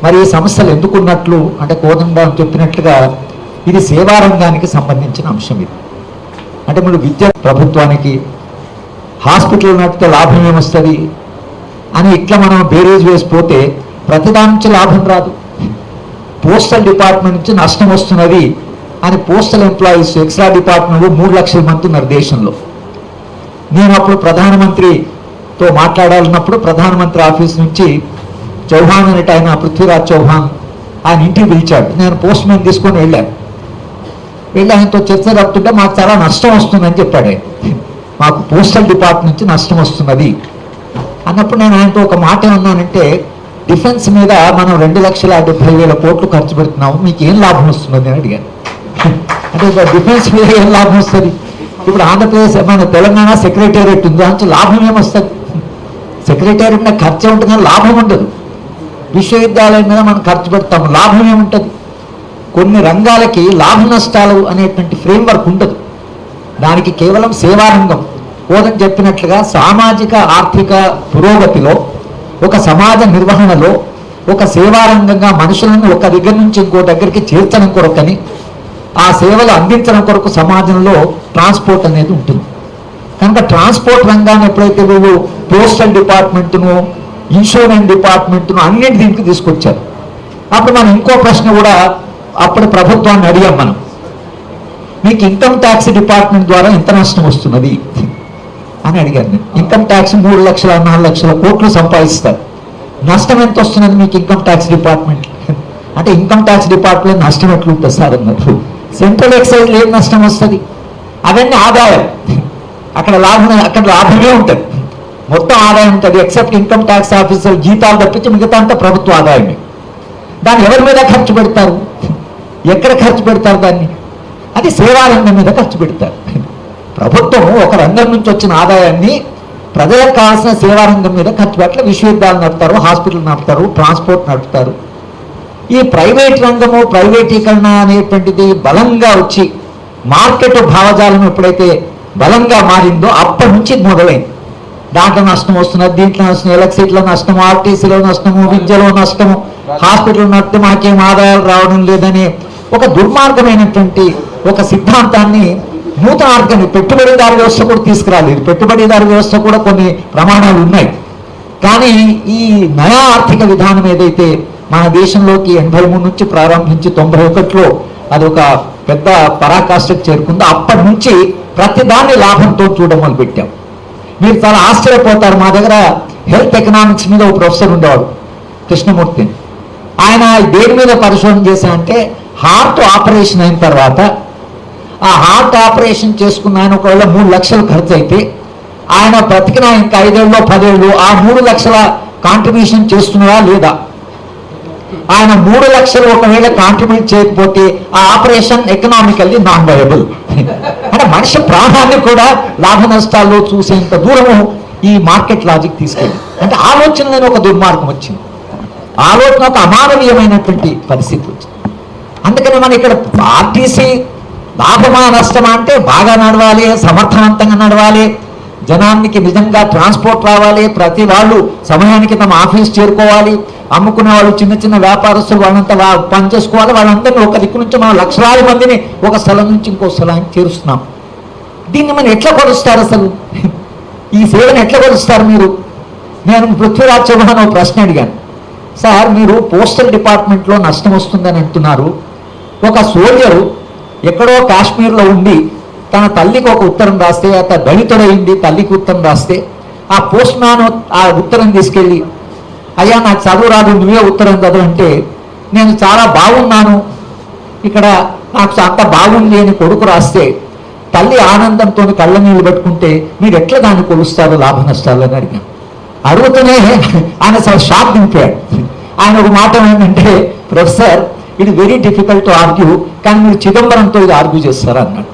మరి ఈ సంస్థలు ఎందుకున్నట్లు అంటే కోదండరాం చెప్పినట్లుగా ఇది సేవా రంగానికి సంబంధించిన అంశం. ఇది అంటే మీరు విద్య ప్రభుత్వానికి, హాస్పిటల్ నడిపితే లాభం ఏమొస్తుంది అని ఇట్లా మనం బేరేజ్ వేసిపోతే ప్రతిదాని నుంచి లాభం రాదు. పోస్టల్ డిపార్ట్మెంట్ నుంచి నష్టం వస్తున్నది అని పోస్టల్ ఎంప్లాయీస్ ఎక్స్ట్రా డిపార్ట్మెంట్ 3 లక్షల మంది ఉన్నారు దేశంలో. నేను అప్పుడు ప్రధానమంత్రితో మాట్లాడాలన్నప్పుడు ప్రధానమంత్రి ఆఫీస్ నుంచి చౌహాన్ అనేట ఆయన, పృథ్వీరాజ్ చౌహాన్, ఆయన ఇంటికి పిలిచాడు. నేను పోస్ట్ మ్యాన్ తీసుకొని వెళ్ళాను. వెళ్ళి ఆయనతో చర్చ జరుపుతుంటే మాకు చాలా నష్టం వస్తుందని చెప్పాడు. మాకు పోస్టల్ డిపార్ట్మెంట్ నుంచి నష్టం వస్తున్నది అన్నప్పుడు నేను ఆయనతో ఒక మాట ఏమన్నానంటే, డిఫెన్స్ మీద మనం 2,70,000 కోట్లు ఖర్చు పెడుతున్నాము, మీకు ఏం లాభం వస్తున్నది అని అడిగాను. అంటే డిఫెన్స్ మీద ఏం లాభం వస్తుంది? ఇప్పుడు ఆంధ్రప్రదేశ్ మన తెలంగాణ సెక్రటేరియట్ ఉంది, దాంట్లో లాభం ఏమొస్తుంది? సెక్రటేరియట్ మీద ఖర్చు ఉంటుంది కానీ లాభం ఉండదు. విశ్వవిద్యాలయం మీద మనం ఖర్చు పెడతాము, లాభం ఏముంటుంది? కొన్ని రంగాలకి లాభ నష్టాలు అనేటువంటి ఫ్రేమ్వర్క్ ఉండదు. దానికి కేవలం సేవారంగం కోదని చెప్పినట్లుగా సామాజిక ఆర్థిక పురోగతిలో, ఒక సమాజ నిర్వహణలో, ఒక సేవారంగంగా మనుషులను ఒక దగ్గర నుంచి ఇంకో దగ్గరికి చేర్చడం కొరకని, ఆ సేవలు అందించడం కొరకు సమాజంలో ట్రాన్స్పోర్ట్ అనేది ఉంటుంది. కనుక ట్రాన్స్పోర్ట్ రంగాన్ని ఎప్పుడైతే వీళ్ళు పోస్టల్ డిపార్ట్మెంట్ను, ఇన్సూరెన్స్ డిపార్ట్మెంట్ను అన్నింటి దీనికి తీసుకొచ్చారు. అప్పుడు మనం ఇంకో ప్రశ్న కూడా అప్పుడు ప్రభుత్వాన్ని అడిగాం, మనం మీకు ఇన్కమ్ ట్యాక్స్ డిపార్ట్మెంట్ ద్వారా ఎంత నష్టం వస్తున్నది అని అడిగాను నేను. ఇన్కమ్ ట్యాక్స్ 3 లక్షల 4 లక్షల కోట్లు సంపాదిస్తారు, నష్టం ఎంత వస్తున్నది మీకు ఇన్కమ్ ట్యాక్స్ డిపార్ట్మెంట్ అంటే? ఇన్కమ్ ట్యాక్స్ డిపార్ట్మెంట్ నష్టం ఎట్లుంటుంది సార్ అన్నట్టు. సెంట్రల్ ఎక్సైజ్ ఏం నష్టం వస్తుంది? అవన్నీ ఆదాయం. అక్కడ లాభమే ఉంటుంది, మొత్తం ఆదాయం ఉంటుంది. ఎక్సెప్ట్ ఇన్కమ్ ట్యాక్స్ ఆఫీసర్ జీతాలు తప్పించి మిగతా అంతా ప్రభుత్వ ఆదాయమే. దాన్ని ఎవరి మీద ఖర్చు పెడతారు? ఎక్కడ ఖర్చు పెడతారు దాన్ని? అది సేవారంగం మీద ఖర్చు పెడతారు. ప్రభుత్వం ఒక రంగం నుంచి వచ్చిన ఆదాయాన్ని ప్రజలకు కావాల్సిన సేవారంగం మీద ఖర్చు పెట్టాలి. విశ్వవిద్యాలయాలు నడుపుతారు, హాస్పిటల్ నడుపుతారు, ట్రాన్స్పోర్ట్ నడుపుతారు. ఈ ప్రైవేట్ రంగము, ప్రైవేటీకరణ అనేటువంటిది బలంగా వచ్చి మార్కెట్ భావజాలం ఎప్పుడైతే బలంగా మారిందో అప్పటి నుంచి మొదలైంది. దాంట్లో నష్టం వస్తున్నది, దీంట్లో నష్టం, ఎలక్ట్రిసిటీలో నష్టము, ఆర్టీసీలో నష్టము, విద్యలో నష్టము, హాస్పిటల్ నడిపితే మాకేం ఆదాయాలు రావడం లేదనే ఒక దుర్మార్గమైనటువంటి ఒక సిద్ధాంతాన్ని నూతన ఆర్థిక పెట్టుబడిదారు వ్యవస్థ కూడా తీసుకురాలేదు. పెట్టుబడిదారు వ్యవస్థ కూడా కొన్ని ప్రమాణాలు ఉన్నాయి. కానీ ఈ నయా ఆర్థిక విధానం ఏదైతే మన దేశంలోకి 83 నుంచి ప్రారంభించి 91లో అది ఒక పెద్ద పరాకాష్ఠకు చేరుకుందో అప్పటి నుంచి ప్రతిదాన్ని లాభంతో చూడడం మొదలుపెట్టాం. మీరు చాలా ఆశ్చర్యపోతారు. మా దగ్గర హెల్త్ ఎకనామిక్స్ మీద ఒక ప్రొఫెసర్ ఉండేవాడు, కృష్ణమూర్తి. ఆయన దేని మీద పరిశోధన చేశారంటే, హార్ట్ ఆపరేషన్ అయిన తర్వాత ఆ హార్ట్ ఆపరేషన్ చేసుకున్న ఆయన ఒకవేళ 3 లక్షలు ఖర్చు అయితే ఆయన బ్రతికిన ఇంకా 5 ఏళ్ళు 10 ఏళ్ళు ఆ 3 లక్షల కాంట్రిబ్యూషన్ చేస్తున్నారా లేదా? ఆయన 3 లక్షలు ఒకవేళ కాంట్రిబ్యూట్ చేయకపోతే ఆ ఆపరేషన్ ఎకనామికల్లీ నాన్ వయబుల్. అంటే మనిషి ప్రాణాన్ని కూడా లాభ నష్టాల్లో చూసేంత దూరము ఈ మార్కెట్ లాజిక్ తీసుకెళ్ళి, అంటే ఆలోచనలోనే ఒక దుర్మార్గం వచ్చింది, ఆలోచన ఒక అమానవీయమైనటువంటి పరిస్థితి వచ్చింది. అందుకని మనం ఇక్కడ ఆర్టీసీ లాభమా నష్టమా అంటే బాగా నడవాలి, సమర్థవంతంగా నడవాలి, జనానికి నిజంగా ట్రాన్స్పోర్ట్ రావాలి, ప్రతి వాళ్ళు సమయానికి తమ ఆఫీస్ చేరుకోవాలి, అమ్ముకునే వాళ్ళు చిన్న చిన్న వ్యాపారస్తులు వాళ్ళంతా పని చేసుకోవాలి, వాళ్ళందరినీ ఒక దిక్కు నుంచి మనం లక్షలాది మందిని ఒక స్థలం నుంచి ఇంకో స్థలానికి చేరుస్తున్నాం. దీన్ని మనం ఎట్లా కొలుస్తారు అసలు? ఈ సేవను ఎట్లా కొలుస్తారు మీరు? నేను పృథ్వీరాజ్ చౌహాన్ ఒక ప్రశ్న అడిగాను, సార్ మీరు పోస్టల్ డిపార్ట్మెంట్లో నష్టం వస్తుందని అంటున్నారు, ఒక సోల్జరు ఎక్కడో కాశ్మీర్లో ఉండి తన తల్లికి ఒక ఉత్తరం రాస్తే, అతను దళితుడైంది తల్లికి ఉత్తరం రాస్తే, ఆ పోస్ట్ మ్యాన్ ఆ ఉత్తరం తీసుకెళ్ళి, అయ్యా నాకు చదువు రాదు నువ్వే ఉత్తరం చదువంటే, నేను చాలా బాగున్నాను ఇక్కడ నాకు అంత బాగుంది అని కొడుకు రాస్తే, తల్లి ఆనందంతో కళ్ళ నీళ్ళు పెట్టుకుంటే మీరు ఎట్లా దాన్ని కొలుస్తారు లాభ నష్టాలు అని అడిగాను. అడుగుతూనే ఆయన షాక్ దింపాడు. ఆయన ఒక మాట ఏంటంటే, ప్రొఫెసర్ ఇది వెరీ డిఫికల్ట్ టు ఆర్గ్యూ, కానీ మీరు చిదంబరంతో ఇది ఆర్గ్యూ చేస్తారా అన్నాడు.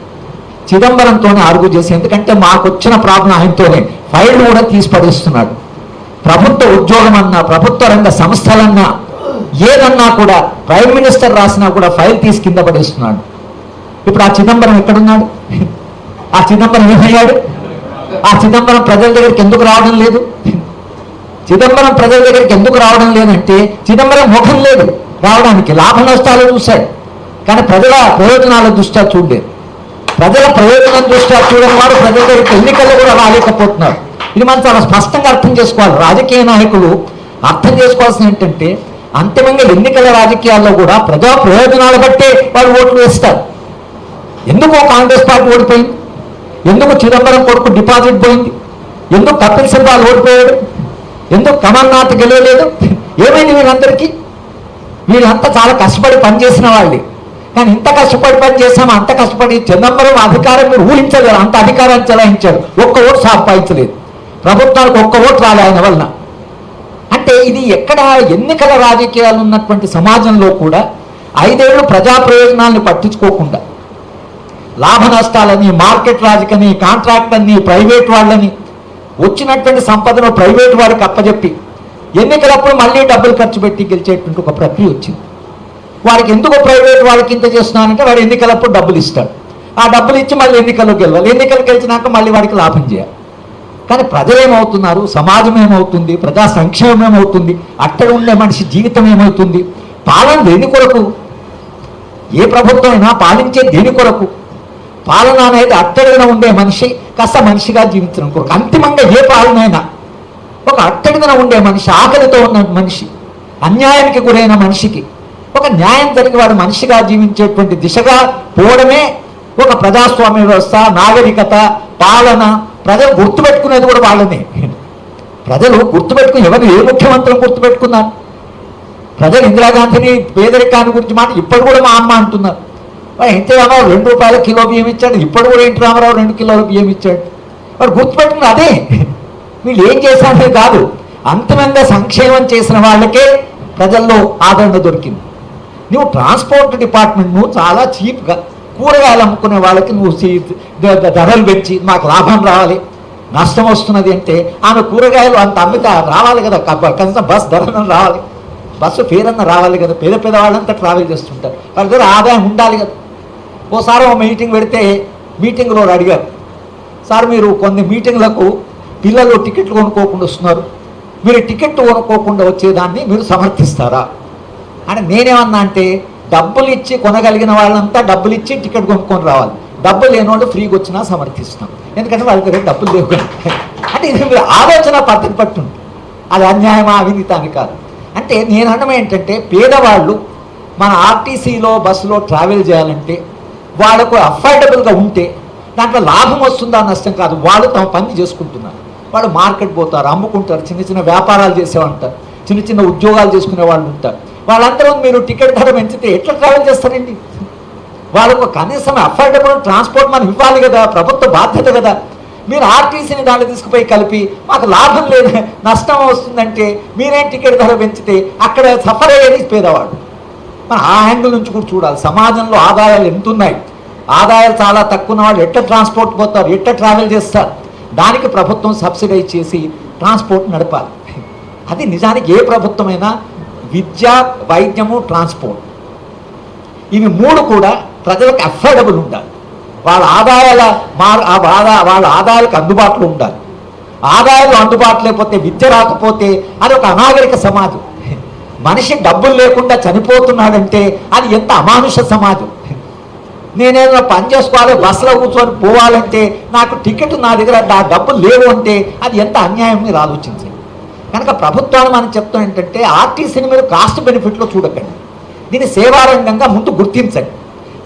చిదంబరంతోనే ఆర్గ్యూ చేసి, ఎందుకంటే మాకు వచ్చిన ప్రాబ్లం ఆయనతోనే, ఫైల్ కూడా తీసి పడేస్తున్నాడు. ప్రభుత్వ ఉద్యోగం అన్నా ప్రభుత్వ రంగ సంస్థలన్నా ఏదన్నా కూడా ప్రైమ్ మినిస్టర్ రాసినా కూడా ఫైల్ తీసి కింద పడేస్తున్నాడు. ఇప్పుడు ఆ చిదంబరం ఎక్కడున్నాడు? ఆ చిదంబరం ఏమయ్యాడు? ఆ చిదంబరం ప్రజల దగ్గరికి ఎందుకు రావడం లేదు? చిదంబరం ప్రజల దగ్గరికి ఎందుకు రావడం లేదంటే చిదంబరం ముఖం లేదు రావడానికి, లాభ నష్టాలు చూశాడు, కానీ ప్రజల ప్రయోజనాల దృష్ట్యా చూడలేదు. ప్రజల ప్రయోజనం దృష్ట్యా చూడని వాడు ప్రజల దగ్గరికి ఎన్నికల్లో కూడా రాలేకపోతున్నారు. ఇది మనం చాలా స్పష్టంగా అర్థం చేసుకోవాలి. రాజకీయ నాయకులు అర్థం చేసుకోవాల్సిన ఏంటంటే, అంతిమంగా ఎన్నికల రాజకీయాల్లో కూడా ప్రజా ప్రయోజనాలు బట్టే వాళ్ళు ఓట్లు వేస్తారు. ఎందుకు కాంగ్రెస్ పార్టీ ఓడిపోయింది? ఎందుకు చిదంబరం కొడుకు డిపాజిట్ పోయింది? ఎందుకు కపిల్ సిబాల్ ఓడిపోయాడు? ఎందుకు కమల్నాథ్ గెలవలేదు? ఏమైంది వీళ్ళందరికీ? వీళ్ళంతా చాలా కష్టపడి పనిచేసిన వాళ్ళే, కానీ ఇంత కష్టపడి పని చేసాము, అంత కష్టపడి చిదంబరం అధికారం మీరు ఊహించలేరు, అంత అధికారాన్ని చెలాయించాడు, ఒక్క ఓటు సంపాదించలేదు, ప్రభుత్వానికి ఒక్క ఓటు రాలే ఆయన వలన. అంటే ఇది ఎక్కడ ఎన్నికల రాజకీయాలు ఉన్నటువంటి సమాజంలో కూడా 5 ఏళ్ళు ప్రజా ప్రయోజనాలను పట్టించుకోకుండా లాభ నష్టాలని, మార్కెట్ రాజకీయాన్ని, కాంట్రాక్ట్ అని, ప్రైవేట్ వాళ్ళని, వచ్చినటువంటి సంపదను ప్రైవేట్ వారికి అప్పచెప్పి ఎన్నికలప్పుడు మళ్ళీ డబ్బులు ఖర్చు పెట్టి గెలిచేటువంటి ఒక ప్రక్రియ వచ్చింది. వారికి ఎందుకు ప్రైవేట్ వాళ్ళకి ఇంత చేస్తున్నానంటే, వాడు ఎన్నికలప్పుడు డబ్బులు ఇస్తాడు, ఆ డబ్బులు ఇచ్చి మళ్ళీ ఎన్నికల్లో గెలవాలి, ఎన్నికలు గెలిచినాక మళ్ళీ వాడికి లాభం చేయాలి. కానీ ప్రజలు ఏమవుతున్నారు, సమాజం ఏమవుతుంది, ప్రజా సంక్షేమం ఏమవుతుంది, అక్కడ ఉండే మనిషి జీవితం ఏమవుతుంది? పాలన దేని కొరకు? ఏ ప్రభుత్వం అయినా పాలించే దేని కొరకు? పాలన అనేది అట్టడిన ఉండే మనిషి కాస్త మనిషిగా జీవించడం కొరకు. అంతిమంగా ఏ పాలన అయినా ఒక అట్టడిన ఉండే మనిషి, ఆకలితో ఉన్న మనిషి, అన్యాయానికి గురైన మనిషికి ఒక న్యాయం జరిగి వాడు మనిషిగా జీవించేటువంటి దిశగా పోవడమే ఒక ప్రజాస్వామ్య వ్యవస్థ, నాగరికత, పాలన. ప్రజలు గుర్తుపెట్టుకునేది కూడా వాళ్ళని. ప్రజలు గుర్తుపెట్టుకుని ఎవరు ఏ ముఖ్యమంత్రిని గుర్తుపెట్టుకున్నారు? ప్రజలు ఇందిరాగాంధీని పేదరికాన్ని గురించి మాట ఇప్పుడు కూడా మా అమ్మ అంటున్నారు. ఎన్టీ రామారావు 2 రూపాయల కిలో బియ్యం ఇచ్చాడు, ఇప్పుడు కూడా ఎన్టీ రామారావు 2 కిలోల బియ్యం ఇచ్చాడు. వాడు గుర్తుపెట్టుకుని అదే. వీళ్ళు ఏం చేశారనే కాదు, అంతిమంగా సంక్షేమం చేసిన వాళ్ళకే ప్రజల్లో ఆదరణ దొరికింది. నువ్వు ట్రాన్స్పోర్ట్ డిపార్ట్మెంట్ నువ్వు చాలా చీప్గా కూరగాయలు అమ్ముకునే వాళ్ళకి నువ్వు ధరలు పెంచి మాకు లాభం రావాలి, నష్టం వస్తున్నది అంటే, ఆమె కూరగాయలు అంత అమ్మితే రావాలి కదా, కనీసం బస్ ధరన రావాలి, బస్సు ఫేర్ అన్న రావాలి కదా. పేద పేద వాళ్ళంతా ట్రావెల్ చేస్తుంటారు, వాళ్ళ దగ్గర ఆదాయం ఉండాలి కదా. ఓసారి ఒక మీటింగ్ పెడితే మీటింగ్లో అడిగారు, సార్ మీరు కొన్ని మీటింగ్లకు పిల్లలు టికెట్లు కొనుక్కోకుండా వస్తున్నారు, మీరు టికెట్ కొనుక్కోకుండా వచ్చేదాన్ని మీరు సమర్థిస్తారా అని. నేనేమన్నా అంటే, డబ్బులు ఇచ్చి కొనగలిగిన వాళ్ళంతా డబ్బులు ఇచ్చి టికెట్ కొనుక్కొని రావాలి, డబ్బులు లేని వాళ్ళు ఫ్రీగా వచ్చినా సమర్థిస్తాం, ఎందుకంటే వాళ్ళ దగ్గర డబ్బులు లేవు. అంటే ఇది మీరు ఆలోచన పద్ధతి పట్టుంది, అది అన్యాయమా అవినీతి అని కాదు. అంటే నేను అనడం ఏంటంటే, పేదవాళ్ళు మన ఆర్టీసీలో బస్సులో ట్రావెల్ చేయాలంటే వాళ్ళకు అఫోర్డబుల్గా ఉంటే దాంట్లో లాభం వస్తుందా నష్టం కాదు. వాళ్ళు తమ పని చేసుకుంటున్నారు, వాళ్ళు మార్కెట్ పోతారు, అమ్ముకుంటారు, చిన్న చిన్న వ్యాపారాలు చేసేవాళ్ళంటారు, చిన్న చిన్న ఉద్యోగాలు చేసుకునే వాళ్ళు ఉంటారు. వాళ్ళందరూ మీరు టికెట్ ధర పెంచితే ఎట్లా ట్రావెల్ చేస్తారండి? వాళ్ళకు కనీసం అఫోర్డబుల్ ట్రాన్స్పోర్ట్ మనం ఇవ్వాలి కదా, ప్రభుత్వ బాధ్యత కదా. మీరు ఆర్టీసీని దాంట్లో తీసుకుపోయి కలిపి మాకు లాభం లేదు నష్టం వస్తుందంటే మీరేం టికెట్ ధర పెంచితే అక్కడ సఫర్ అయ్యేది పేదవాడు. మన ఆ యాంగిల్ నుంచి కూడా చూడాలి. సమాజంలో ఆదాయాలు ఎంత ఉన్నాయి, ఆదాయాలు చాలా తక్కువ ఉన్న వాళ్ళు ఎట్లా ట్రాన్స్పోర్ట్ పోతారు, ఎట్లా ట్రావెల్ చేస్తారు, దానికి ప్రభుత్వం సబ్సిడైజ్ చేసి ట్రాన్స్పోర్ట్ నడపాలి. అది నిజానికి ఏ ప్రభుత్వమైనా విద్య, వైద్యము, ట్రాన్స్పోర్ట్ ఇవి మూడు కూడా ప్రజలకు అఫోర్డబుల్ ఉండాలి. వాళ్ళ ఆదాయాల వాళ్ళ ఆదాయాలకు అందుబాటులో ఉండాలి. ఆదాయాలు అందుబాటు లేకపోతే, విద్య రాకపోతే అది ఒక అనాగరిక సమాజం. మనిషి డబ్బులు లేకుండా చనిపోతున్నాడంటే అది ఎంత అమానుష సమాజం. నేనేదో పని చేసుకోవాలి, బస్సులో కూర్చొని పోవాలంటే నాకు టికెట్ నా దగ్గర డబ్బులు లేవు అంటే అది ఎంత అన్యాయం మీరు ఆలోచించండి. కనుక ప్రభుత్వాన్ని మనం చెప్తాం ఏంటంటే ఆర్టీసీని మీరు కాస్ట్ బెనిఫిట్లో చూడకండి, దీన్ని సేవారంగంగా ముందు గుర్తించండి.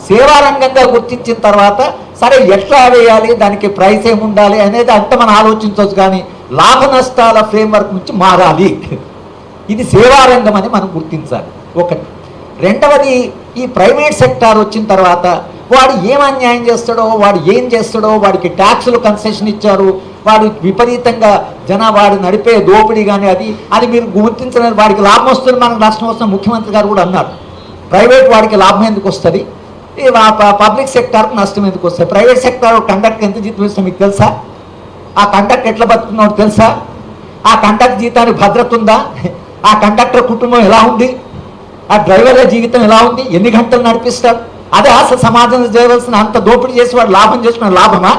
సేవారంగంగా గుర్తించిన తర్వాత సరే ఎట్లా వేయాలి, దానికి ప్రైస్ ఏమి ఉండాలి అనేది అంత మనం ఆలోచించవచ్చు, కానీ లాభ నష్టాల ఫ్రేమ్వర్క్ నుంచి మారాలి. ఇది సేవారంగం అని మనం గుర్తించాలి ఒకటి. రెండవది, ఈ ప్రైవేట్ సెక్టార్ వచ్చిన తర్వాత వాడు ఏం అన్యాయం చేస్తాడో, వాడు ఏం చేస్తాడో, వాడికి ట్యాక్సులు కన్సెషన్ ఇచ్చారు, వాడు విపరీతంగా వాడు నడిపే దోపిడీ కానీ అది మీరు గుర్తించలేదు. వాడికి లాభం వస్తుంది, మనకు నష్టం వస్తుంది. ముఖ్యమంత్రి గారు కూడా అన్నారు, ప్రైవేట్ వాడికి లాభం ఎందుకు వస్తుంది, పబ్లిక్ సెక్టార్కి నష్టం ఎందుకు వస్తుంది. ప్రైవేట్ సెక్టార్ కండక్టర్ ఎంత జీతం ఇస్తాం మీకు తెలుసా? ఆ కండక్టర్ ఎట్లా బతుకున్నాడు తెలుసా? ఆ కండక్టర్ జీతానికి భద్రత ఉందా? ఆ కండక్టర్ కుటుంబం ఎలా ఉంది? ఆ డ్రైవర్ల జీవితం ఎలా ఉంది? ఎన్ని గంటలు నడిపిస్తాడు? అదే అసలు సమాజంలో చేయవలసిన అంత దోపిడీ చేసి వాడు లాభం చేసుకున్న లాభమా?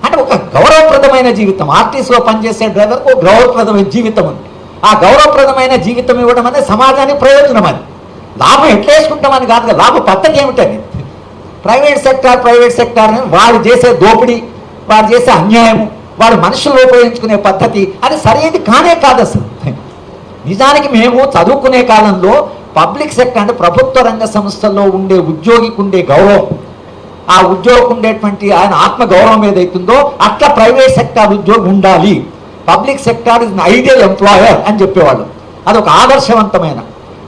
అంటే ఒక గౌరవప్రదమైన జీవితం, ఆర్టీసీలో పనిచేసే డ్రైవర్కు ఒక గౌరవప్రదమైన జీవితం ఉంది. ఆ గౌరవప్రదమైన జీవితం ఇవ్వడం అనేది సమాజానికి ప్రయోజనం. అది లాభం ఎట్లా వేసుకుంటామని కాదు కదా, లాభ పద్ధతి ఏమిటని. ప్రైవేట్ సెక్టార్ వాడు చేసే దోపిడీ, వాడు చేసే అన్యాయము, వాడు మనుషులు ఉపయోగించుకునే పద్ధతి అది సరైనది కానే కాదు అసలు. నిజానికి మేము చదువుకునే కాలంలో పబ్లిక్ సెక్టర్ అంటే ప్రభుత్వ రంగ సంస్థల్లో ఉండే ఉద్యోగికి ఉండే గౌరవం, ఆ ఉద్యోగికి ఉండేటువంటి ఆయన ఆత్మగౌరవం ఏదైతుందో అట్లా ప్రైవేట్ సెక్టార్ ఉద్యోగి ఉండాలి. Public sector is ideal employer అని చెప్పేవాళ్ళు. అదొక ఆదర్శవంతమైన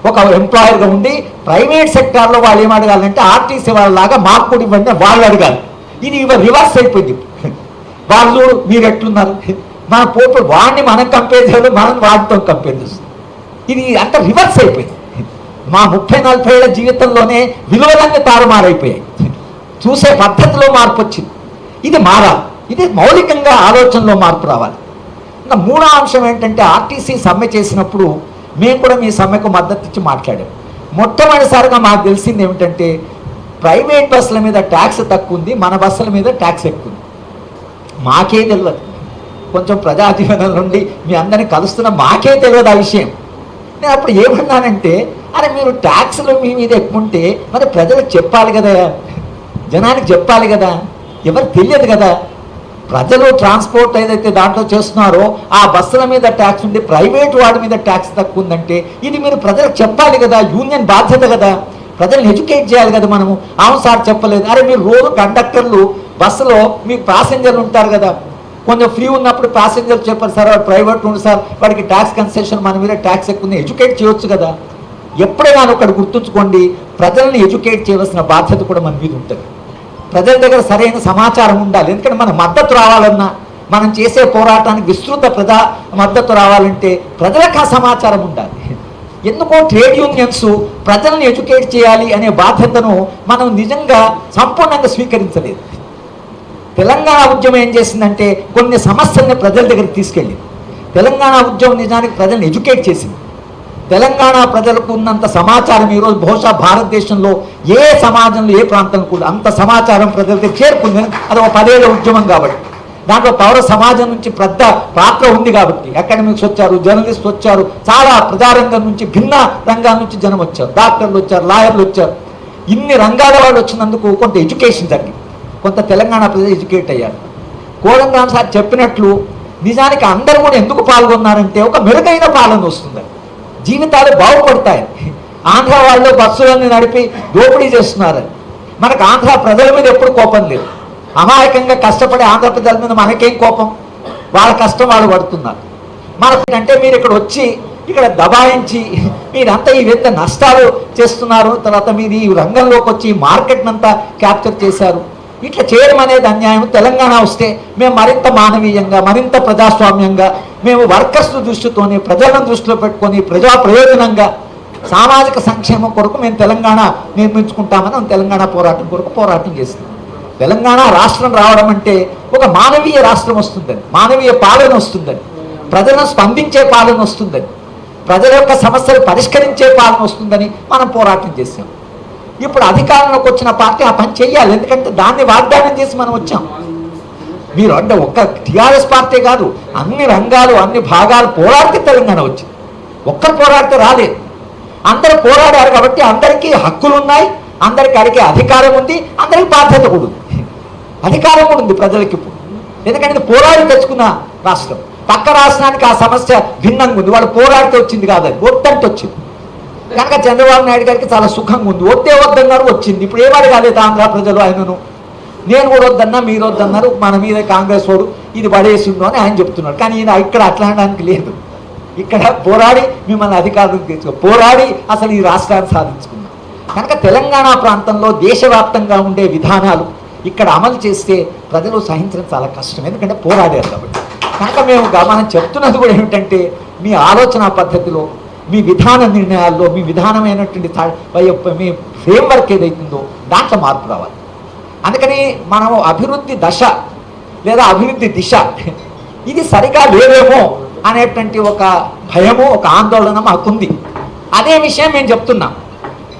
ఒక ఎంప్లాయర్గా ఉండి, ప్రైవేట్ సెక్టార్లో వాళ్ళు ఏం అడగాలంటే ఆర్టీసీ వాళ్ళలాగా మాకు కూడా ఇవ్వండి వాళ్ళు అడగాలి. ఇది రివర్స్ అయిపోయింది. వాళ్ళు మీరు ఎట్లున్నారు, మన పోటీ వాడిని మనం కంపేర్ చేయాలి, మనం వాటితో కంపేర్ చేస్తాం. ఇది అంత రివర్స్ అయిపోయింది. మా 30-40 ఏళ్ల జీవితంలోనే విలువలన్నీ తారుమారైపోయాయి. చూసే పద్ధతిలో మార్పు వచ్చింది. ఇది మారాలి. ఇది మౌలికంగా ఆలోచనలో మార్పు రావాలి. ఇంకా మూడో అంశం ఏంటంటే ఆర్టీసీ సమ్మె చేసినప్పుడు మేము కూడా మీ సమ్మెకు మద్దతు ఇచ్చి మాట్లాడాం. మొట్టమొదటిసారిగా మాకు తెలిసింది ఏమిటంటే ప్రైవేట్ బస్సుల మీద ట్యాక్స్ తక్కువ ఉంది, మన బస్సుల మీద ట్యాక్స్ ఎక్కువ ఉంది. మాకే తెలియదు. కొంచెం ప్రజాజీవనం నుండి మీ అందరినీ కలుస్తున్న మాకే తెలియదు ఆ విషయం. నేను అప్పుడు ఏమన్నానంటే, అరే మీరు ట్యాక్స్లు మీ మీద ఎక్కువ ఉంటే మరి ప్రజలకు చెప్పాలి కదా, జనానికి చెప్పాలి కదా, ఎవరు తెలియదు కదా. ప్రజలు ట్రాన్స్పోర్ట్ ఏదైతే దాంట్లో చేస్తున్నారో ఆ బస్సుల మీద ట్యాక్స్ ఉండి ప్రైవేట్ వాడి మీద ట్యాక్స్ తక్కువ ఉందంటే ఇది మీరు ప్రజలకు చెప్పాలి కదా, యూనియన్ బాధ్యత కదా, ప్రజల్ని ఎడ్యుకేట్ చేయాలి కదా మనము. అవును సార్ చెప్పలేదు. అరే మీరు రోజు కండక్టర్లు బస్సులో మీకు ప్యాసింజర్లు ఉంటారు కదా, కొంచెం ఫ్రీ ఉన్నప్పుడు ప్యాసింజర్ చెప్పారు సార్ వాడు ప్రైవేట్ ఉంది సార్ వాడికి ట్యాక్స్ కన్సెషన్ మన మీద ట్యాక్స్ ఎక్కువ ఉంది, ఎడ్యుకేట్ చేయొచ్చు కదా. ఎప్పుడైనా ఒకటి గుర్తుంచుకోండి, ప్రజల్ని ఎడ్యుకేట్ చేయవలసిన బాధ్యత కూడా మన మీద ఉంటుంది. ప్రజల దగ్గర సరైన సమాచారం ఉండాలి. ఎందుకంటే మన మద్దతు రావాలన్నా, మనం చేసే పోరాటానికి విస్తృత ప్రజా మద్దతు రావాలంటే ప్రజలకు ఆ సమాచారం ఉండాలి. ఎందుకో ట్రేడ్ యూనియన్స్ ప్రజల్ని ఎడ్యుకేట్ చేయాలి అనే బాధ్యతను మనం నిజంగా సంపూర్ణంగా స్వీకరించలేదు. తెలంగాణ ఉద్యమం ఏం చేసిందంటే కొన్ని సమస్యల్ని ప్రజల దగ్గరికి తీసుకెళ్ళింది. తెలంగాణ ఉద్యమం నిజానికి ప్రజల్ని ఎడ్యుకేట్ చేసింది. తెలంగాణ ప్రజలకు ఉన్నంత సమాచారం ఈరోజు బహుశా భారతదేశంలో ఏ సమాజంలో ఏ ప్రాంతంలో కూడా అంత సమాచారం ప్రజల దగ్గర చేరుకుంది. అది ఒక 10 ఏళ్ల ఉద్యమం కాబట్టి దాంట్లో పౌర సమాజం నుంచి పెద్ద పాత్ర ఉంది కాబట్టి అకాడమిక్స్ వచ్చారు, జర్నలిస్ట్ వచ్చారు, చాలా ప్రజారంగం నుంచి భిన్న రంగాల నుంచి జనం వచ్చారు, డాక్టర్లు వచ్చారు, లాయర్లు వచ్చారు. ఇన్ని రంగాల వాళ్ళు వచ్చినందుకు కొంత ఎడ్యుకేషన్ జరిగింది, కొంత తెలంగాణ ప్రజలు ఎడ్యుకేట్ అయ్యారు. కోదండరాం సార్ చెప్పినట్లు నిజానికి అందరూ కూడా ఎందుకు పాల్గొన్నారంటే ఒక మెరుగైన పాలన వస్తుంది, జీవితాలు బాగుపడతాయి. ఆంధ్ర వాళ్ళు బస్సులన్నీ నడిపి దోపిడీ చేస్తున్నారని మనకు ఆంధ్ర ప్రజల మీద ఎప్పుడు కోపం లేదు. అమాయకంగా కష్టపడే ఆంధ్ర ప్రజల మీద మనకేం కోపం, వాళ్ళ కష్టం వాళ్ళు పడుతున్నారు. మనకంటే మీరు ఇక్కడ వచ్చి ఇక్కడ దబాయించి మీరంతా ఈ విధంగా నష్టాలు చేస్తున్నారు, తర్వాత మీరు ఈ రంగంలోకి వచ్చి మార్కెట్నంతా క్యాప్చర్ చేశారు. ఇట్లా చేయడం అనేది అన్యాయం. తెలంగాణ వస్తే మేము మరింత మానవీయంగా, మరింత ప్రజాస్వామ్యంగా, మేము వర్కర్స్ దృష్టితోని, ప్రజలను దృష్టిలో పెట్టుకొని ప్రజా ప్రయోజనంగా, సామాజిక సంక్షేమం కొరకు మేము తెలంగాణ నిర్మించుకుంటామని తెలంగాణ పోరాటం కొరకు పోరాటం చేస్తాం. తెలంగాణ రాష్ట్రం రావడం అంటే ఒక మానవీయ రాష్ట్రం వస్తుందని, మానవీయ పాలన వస్తుందని, ప్రజలను స్పందించే పాలన వస్తుందని, ప్రజల యొక్క సమస్యలు పరిష్కరించే పాలన వస్తుందని మనం పోరాటం చేశాం. ఇప్పుడు అధికారంలోకి వచ్చిన పార్టీ ఆ పని చేయాలి. ఎందుకంటే దాన్ని వాగ్దానం చేసి మనం వచ్చాం. మీరు అంటే ఒక్క టీఆర్ఎస్ పార్టీ కాదు, అన్ని రంగాలు, అన్ని భాగాలు పోరాడితే తెలంగాణ వచ్చింది. ఒక్కరు పోరాడితే రాలేదు. అందరూ పోరాడారు కాబట్టి అందరికీ హక్కులు ఉన్నాయి, అందరికీ అడిగే అధికారం ఉంది, అందరికీ బాధ్యత కూడా ఉంది, అధికారం కూడా ఉంది ప్రజలకి ఇప్పుడు. ఎందుకంటే పోరాడి తెచ్చుకున్న రాష్ట్రం. పక్క రాష్ట్రానికి ఆ సమస్య భిన్నంగా ఉంది. వాళ్ళు పోరాడితే వచ్చింది కాదని, ఒత్తంటే వచ్చింది. కనుక చంద్రబాబు నాయుడు గారికి చాలా సుఖంగా ఉంది. వద్దే వద్దన్నారు, వచ్చింది. ఇప్పుడు ఏవాడు కాలేదు ఆంధ్ర ప్రజలు ఆయనను. నేను కూడా వద్దన్నా, మీరు వద్దన్నారు, మన మీద కాంగ్రెస్ వాడు ఇది పడేసిండు అని ఆయన చెప్తున్నాడు. కానీ ఈయన ఇక్కడ అట్లా అనడానికి లేదు. ఇక్కడ పోరాడి మిమ్మల్ని అధికారులకు తెచ్చుకో, పోరాడి అసలు ఈ రాష్ట్రాన్ని సాధించుకున్నాం. కనుక తెలంగాణ ప్రాంతంలో దేశవ్యాప్తంగా ఉండే విధానాలు ఇక్కడ అమలు చేస్తే ప్రజలు సహించడం చాలా కష్టం. ఎందుకంటే పోరాడారు కాబట్టి. కనుక మనం చెప్తున్నది కూడా ఏమిటంటే, మీ ఆలోచన పద్ధతిలో, మీ విధాన నిర్ణయాల్లో, మీ విధానమైనటువంటి మీ ఫ్రేమ్వర్క్ ఏదైతుందో దాంట్లో మార్పు రావాలి. అందుకని మనం అభివృద్ధి దశ లేదా అభివృద్ధి దిశ ఇది సరిగా లేదేమో అనేటువంటి ఒక భయము, ఒక ఆందోళన మాకుంది. అదే విషయం మేము చెప్తున్నాం.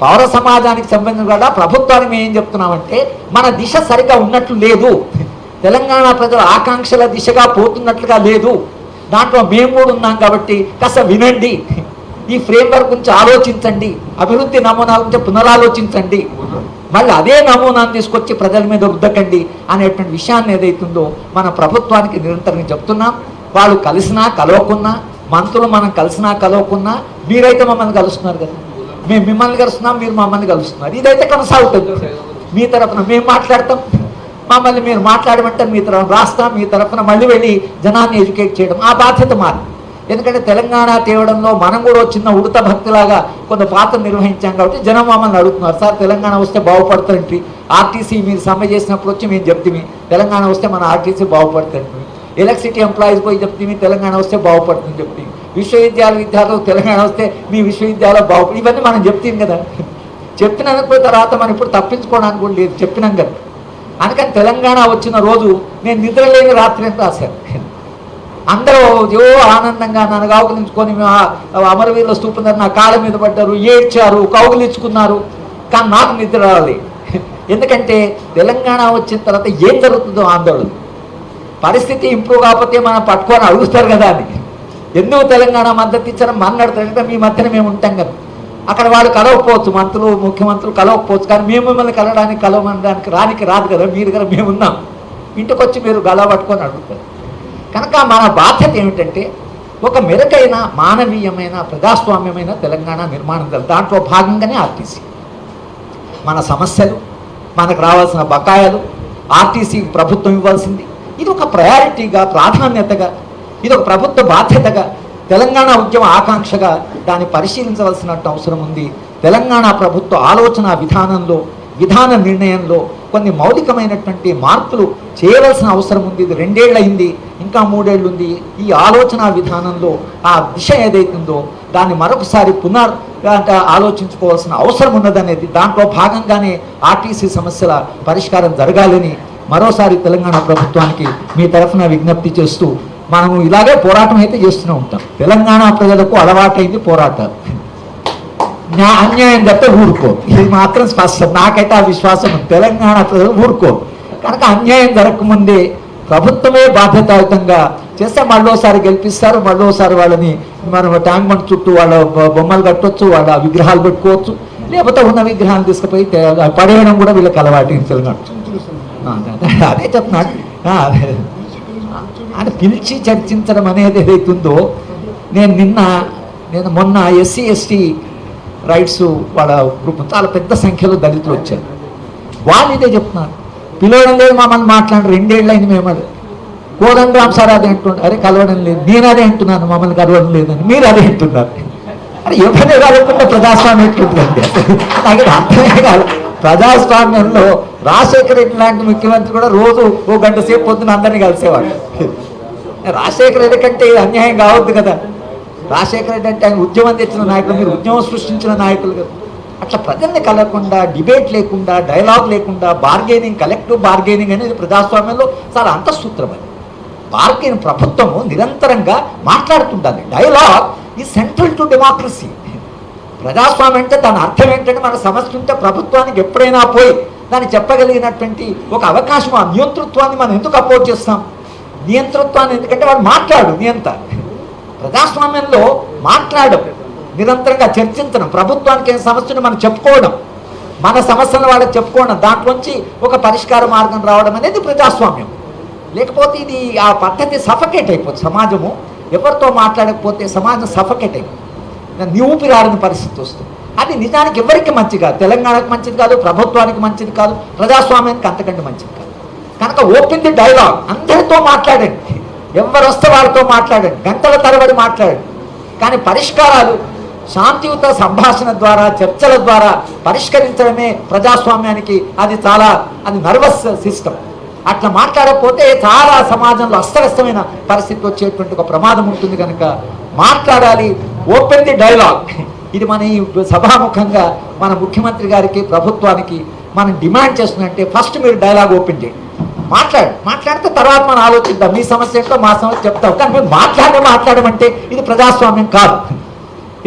పౌర సమాజానికి సంబంధించిన కూడా ప్రభుత్వానికి మేము ఏం చెప్తున్నామంటే, మన దిశ సరిగా ఉన్నట్లు లేదు, తెలంగాణ ప్రజల ఆకాంక్షల దిశగా పోతున్నట్లుగా లేదు. దాంట్లో మేము కూడా ఉన్నాం కాబట్టి కాస్త వినండి, ఈ ఫ్రేమ్వర్క్ గురించి ఆలోచించండి, అభివృద్ధి నమూనా గురించి పునరాలోచించండి, మళ్ళీ అదే నమూనాను తీసుకొచ్చి ప్రజల మీద రుద్దకండి అనేటువంటి విషయాన్ని ఏదైతుందో మన ప్రభుత్వానికి నిరంతరంగా చెప్తున్నాం. వాళ్ళు కలిసినా కలవకున్నా, మంత్రులు మనం కలిసినా కలవకున్నా, మీరైతే మమ్మల్ని కలుస్తున్నారు కదా, మేము మిమ్మల్ని కలుస్తున్నాం, మీరు మమ్మల్ని కలుస్తున్నారు. ఇదైతే కొనసాగుతుంది. మీ తరఫున మేము మాట్లాడతాం, మమ్మల్ని మీరు మాట్లాడమంటే మీ తరఫున రాస్తాం, మీ తరఫున మళ్ళీ వెళ్ళి జనాన్ని ఎడ్యుకేట్ చేయడం ఆ బాధ్యత మాది. ఎందుకంటే తెలంగాణ తేవడంలో మనం కూడా చిన్న ఉడత భక్తిలాగా కొంత పాత్ర నిర్వహించాం కాబట్టి జనం మమ్మల్ని అడుగుతున్నారు, సార్ తెలంగాణ వస్తే బాగుపడుతుంది, ఆర్టీసీ మీరు సమ్మె చేసినప్పుడు వచ్చి మేము చెప్తాము తెలంగాణ వస్తే మన ఆర్టీసీ బాగుపడుతుంది, ఎలక్ట్రిసిటీ ఎంప్లాయీస్ పోయి చెప్తాము తెలంగాణ వస్తే బాగుపడుతుంది చెప్తాము, విద్యాలయాలు తెలంగాణ వస్తే మీ విశ్వవిద్యాలయం బాగుపడు, ఇవన్నీ మనం చెప్తాం కదా. చెప్పినందుకు తర్వాత మనం ఇప్పుడు తప్పించుకోవడానికి కూడా లేదు, చెప్పినాం కదా. అందుకని తెలంగాణ వచ్చిన రోజు నేను నిద్రలేని రాత్రి అని రాశాను. అందరూ ఆనందంగా నన్ను కౌగులించుకొని అమరవీరుల స్తూపం దగ్గర నా కాళ్ళ మీద పడ్డారు, ఏడ్చారు, కౌగులించుకున్నారు. కానీ నాకు నిద్ర రావాలి. ఎందుకంటే తెలంగాణ వచ్చిన తర్వాత ఏం జరుగుతుందో ఆందోళన, పరిస్థితి ఇంప్రూవ్ కాకపోతే మనం పట్టుకొని అడుగుతారు కదా అని. ఎందుకు తెలంగాణ మద్దతు ఇచ్చారని మాట్లాడతారు. మీ మధ్యన మేము ఉంటాం కదా, అక్కడ వాళ్ళు కలవకపోవచ్చు, మంత్రులు ముఖ్యమంత్రులు కలవకపోవచ్చు, కానీ మేము మిమ్మల్ని కలవడానికి రానికి రాదు కదా, మీరు కదా మేము ఉన్నాం. ఇంటికి వచ్చి మీరు గల పట్టుకొని అడుగుతారు. కనుక మన బాధ్యత ఏమిటంటే ఒక మెరుగైన మానవీయమైన ప్రజాస్వామ్యమైన తెలంగాణ నిర్మాణం. దాంట్లో భాగంగానే ఆర్టీసీ మన సమస్యలు, మనకు రావాల్సిన బకాయిలు, ఆర్టీసీ ప్రభుత్వం ఇవ్వాల్సింది, ఇది ఒక ప్రయారిటీగా, ప్రాధాన్యతగా, ఇది ఒక ప్రభుత్వ బాధ్యతగా, తెలంగాణ ఉద్యమ ఆకాంక్షగా దాన్ని పరిశీలించవలసిన అవసరం ఉంది. తెలంగాణ ప్రభుత్వ ఆలోచన విధానంలో, విధాన నిర్ణయంలో కొన్ని మౌలికమైనటువంటి మార్పులు చేయవలసిన అవసరం ఉంది. ఇది 2 ఏళ్ళు అయింది, ఇంకా 3 ఏళ్ళు ఉంది. ఈ ఆలోచన విధానంలో ఆ దిశ ఏదైతుందో దాన్ని మరొకసారి ఆలోచించుకోవాల్సిన అవసరం ఉన్నదనేది, దాంట్లో భాగంగానే ఆర్టీసీ సమస్యల పరిష్కారం జరగాలని మరోసారి తెలంగాణ ప్రభుత్వానికి మీ తరఫున విజ్ఞప్తి చేస్తూ, మనము ఇలాగే పోరాటం అయితే చేస్తూనే ఉంటాం. తెలంగాణ ప్రజలకు అలవాటైంది పోరాటాలు, అన్యాయం తప్ప ఊరుకో, ఇది మాత్రం స్పష్టం. నాకైతే ఆ విశ్వాసం ఉంది, తెలంగాణ ప్రజలు ఊరుకో. కనుక అన్యాయం జరగకముందే ప్రభుత్వమే బాధ్యతాయుతంగా చేస్తే మళ్ళోసారి గెలిపిస్తారు, మళ్ళోసారి వాళ్ళని మనం ట్యాంక్ బండ్ చుట్టూ వాళ్ళ బొమ్మలు కట్టవచ్చు, వాళ్ళ విగ్రహాలు పెట్టుకోవచ్చు, లేకపోతే ఉన్న విగ్రహాలు తీసుకుపోయి పడేయడం కూడా వీళ్ళకి అలవాటు తెలంగాణ. అదే చెప్తున్నాడు, అని పిలిచి చర్చించడం అనేది ఏదైతుందో, నేను మొన్న ఎస్సీ ఎస్టీ రైట్స్ వాళ్ళ గ్రూప్ చాలా పెద్ద సంఖ్యలో దళితులు వచ్చారు. వాళ్ళు ఇదే చెప్తున్నారు, పిలవడం లేదు మమ్మల్ని మాట్లాడి 2 ఏళ్ళు అయింది. మేము కోదండరామ్ సార్ అదే అంటున్నారు, అరే కలవడం లేదు, నేను అదే అంటున్నాను మమ్మల్ని కలవడం లేదని, మీరు అదే అంటున్నారు. అరే ఎవరినే కలవకుండా ప్రజాస్వామ్యం ఎట్లుంటుందండి, నాకు అర్థమే కాదు. ప్రజాస్వామ్యంలో రాజశేఖర రెడ్డి లాంటి ముఖ్యమంత్రి కూడా రోజు ఓ గంట సేపు పొద్దున అందరినీ కలిసేవాడు. రాజశేఖర రెడ్డి కంటే అన్యాయం కావద్దు కదా. రాజశేఖర రెడ్డి అంటే ఆయన ఉద్యమం తెచ్చిన నాయకులు, మీరు ఉద్యమం సృష్టించిన నాయకులు కదా. అట్లా ప్రజల్ని కలగకుండా, డిబేట్ లేకుండా, డైలాగ్ లేకుండా, బార్గెనింగ్, కలెక్టివ్ బార్గెనింగ్ అనేది ప్రజాస్వామ్యంలో చాలా అంతఃసూత్రం. అది బార్గెన్ ప్రభుత్వము నిరంతరంగా మాట్లాడుతుండాలి. డైలాగ్ ఈ సెంట్రల్ టు డెమోక్రసీ. ప్రజాస్వామ్యం అంటే దాని అర్థం ఏంటంటే మన సమస్య ఉంటే ప్రభుత్వానికి ఎప్పుడైనా పోయి దాన్ని చెప్పగలిగినటువంటి ఒక అవకాశం. ఆ నియంతృత్వాన్ని మనం ఎందుకు అపోజ్ చేస్తాం? నియంతృత్వాన్ని ఎందుకంటే వాడు మాట్లాడు నియంత. ప్రజాస్వామ్యంలో మాట్లాడడం, నిరంతరంగా చర్చించడం, ప్రభుత్వానికి ఏం సమస్యను మనం చెప్పుకోవడం, మన సమస్యలను వాళ్ళకి చెప్పుకోవడం, దాంట్లోంచి ఒక పరిష్కార మార్గం రావడం అనేది ప్రజాస్వామ్యం. లేకపోతే ఇది ఆ పద్ధతి సఫకేట్ అయిపోతుంది. సమాజము ఎవరితో మాట్లాడకపోతే సమాజం సఫకేట్ అయిపోతుంది, ఊపిరాడని పరిస్థితి వస్తుంది. అది నిజానికి ఎవరికి మంచి కాదు. తెలంగాణకు మంచిది కాదు, ప్రభుత్వానికి మంచిది కాదు, ప్రజాస్వామ్యానికి అంతకంటే మంచిది కాదు. కనుక ఓపెన్ ది డైలాగ్, అందరితో మాట్లాడండి, ఎవరు వస్తే వాళ్ళతో మాట్లాడండి, గంటల తరబడి మాట్లాడండి. కానీ పరిష్కారాలు శాంతియుత సంభాషణ ద్వారా, చర్చల ద్వారా పరిష్కరించడమే ప్రజాస్వామ్యానికి అది నర్వస్ సిస్టమ్. అట్లా మాట్లాడకపోతే చాలా సమాజంలో అస్తవ్యస్తమైన పరిస్థితి వచ్చేటువంటి ఒక ప్రమాదం ఉంటుంది. కనుక మాట్లాడాలి, ఓపెన్ ది డైలాగ్. ఇది మన ఈ సభాముఖంగా మన ముఖ్యమంత్రి గారికి, ప్రభుత్వానికి మనం డిమాండ్ చేస్తుందంటే ఫస్ట్ మీరు డైలాగ్ ఓపెన్ చేయండి, మాట్లాడితే తర్వాత మనం ఆలోచిద్దాం. మీ సమస్య ఏంటో మా సమస్య చెప్తాం. కానీ మీరు మాట్లాడమంటే ఇది ప్రజాస్వామ్యం కాదు,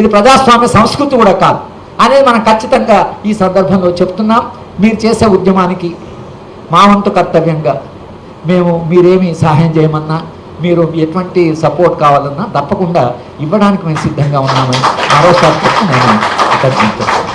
ఇది ప్రజాస్వామ్య సంస్కృతి కూడా కాదు అనేది మనం ఖచ్చితంగా ఈ సందర్భంలో చెప్తున్నాం. మీరు చేసే ఉద్యమానికి మా వంతు కర్తవ్యంగా మీరేమి సహాయం చేయమన్నా, మీరు ఎటువంటి సపోర్ట్ కావాలన్నా తప్పకుండా ఇవ్వడానికి మేము సిద్ధంగా ఉన్నామని మరోసారి చెప్తూ నేను కృతజ్ఞతలు.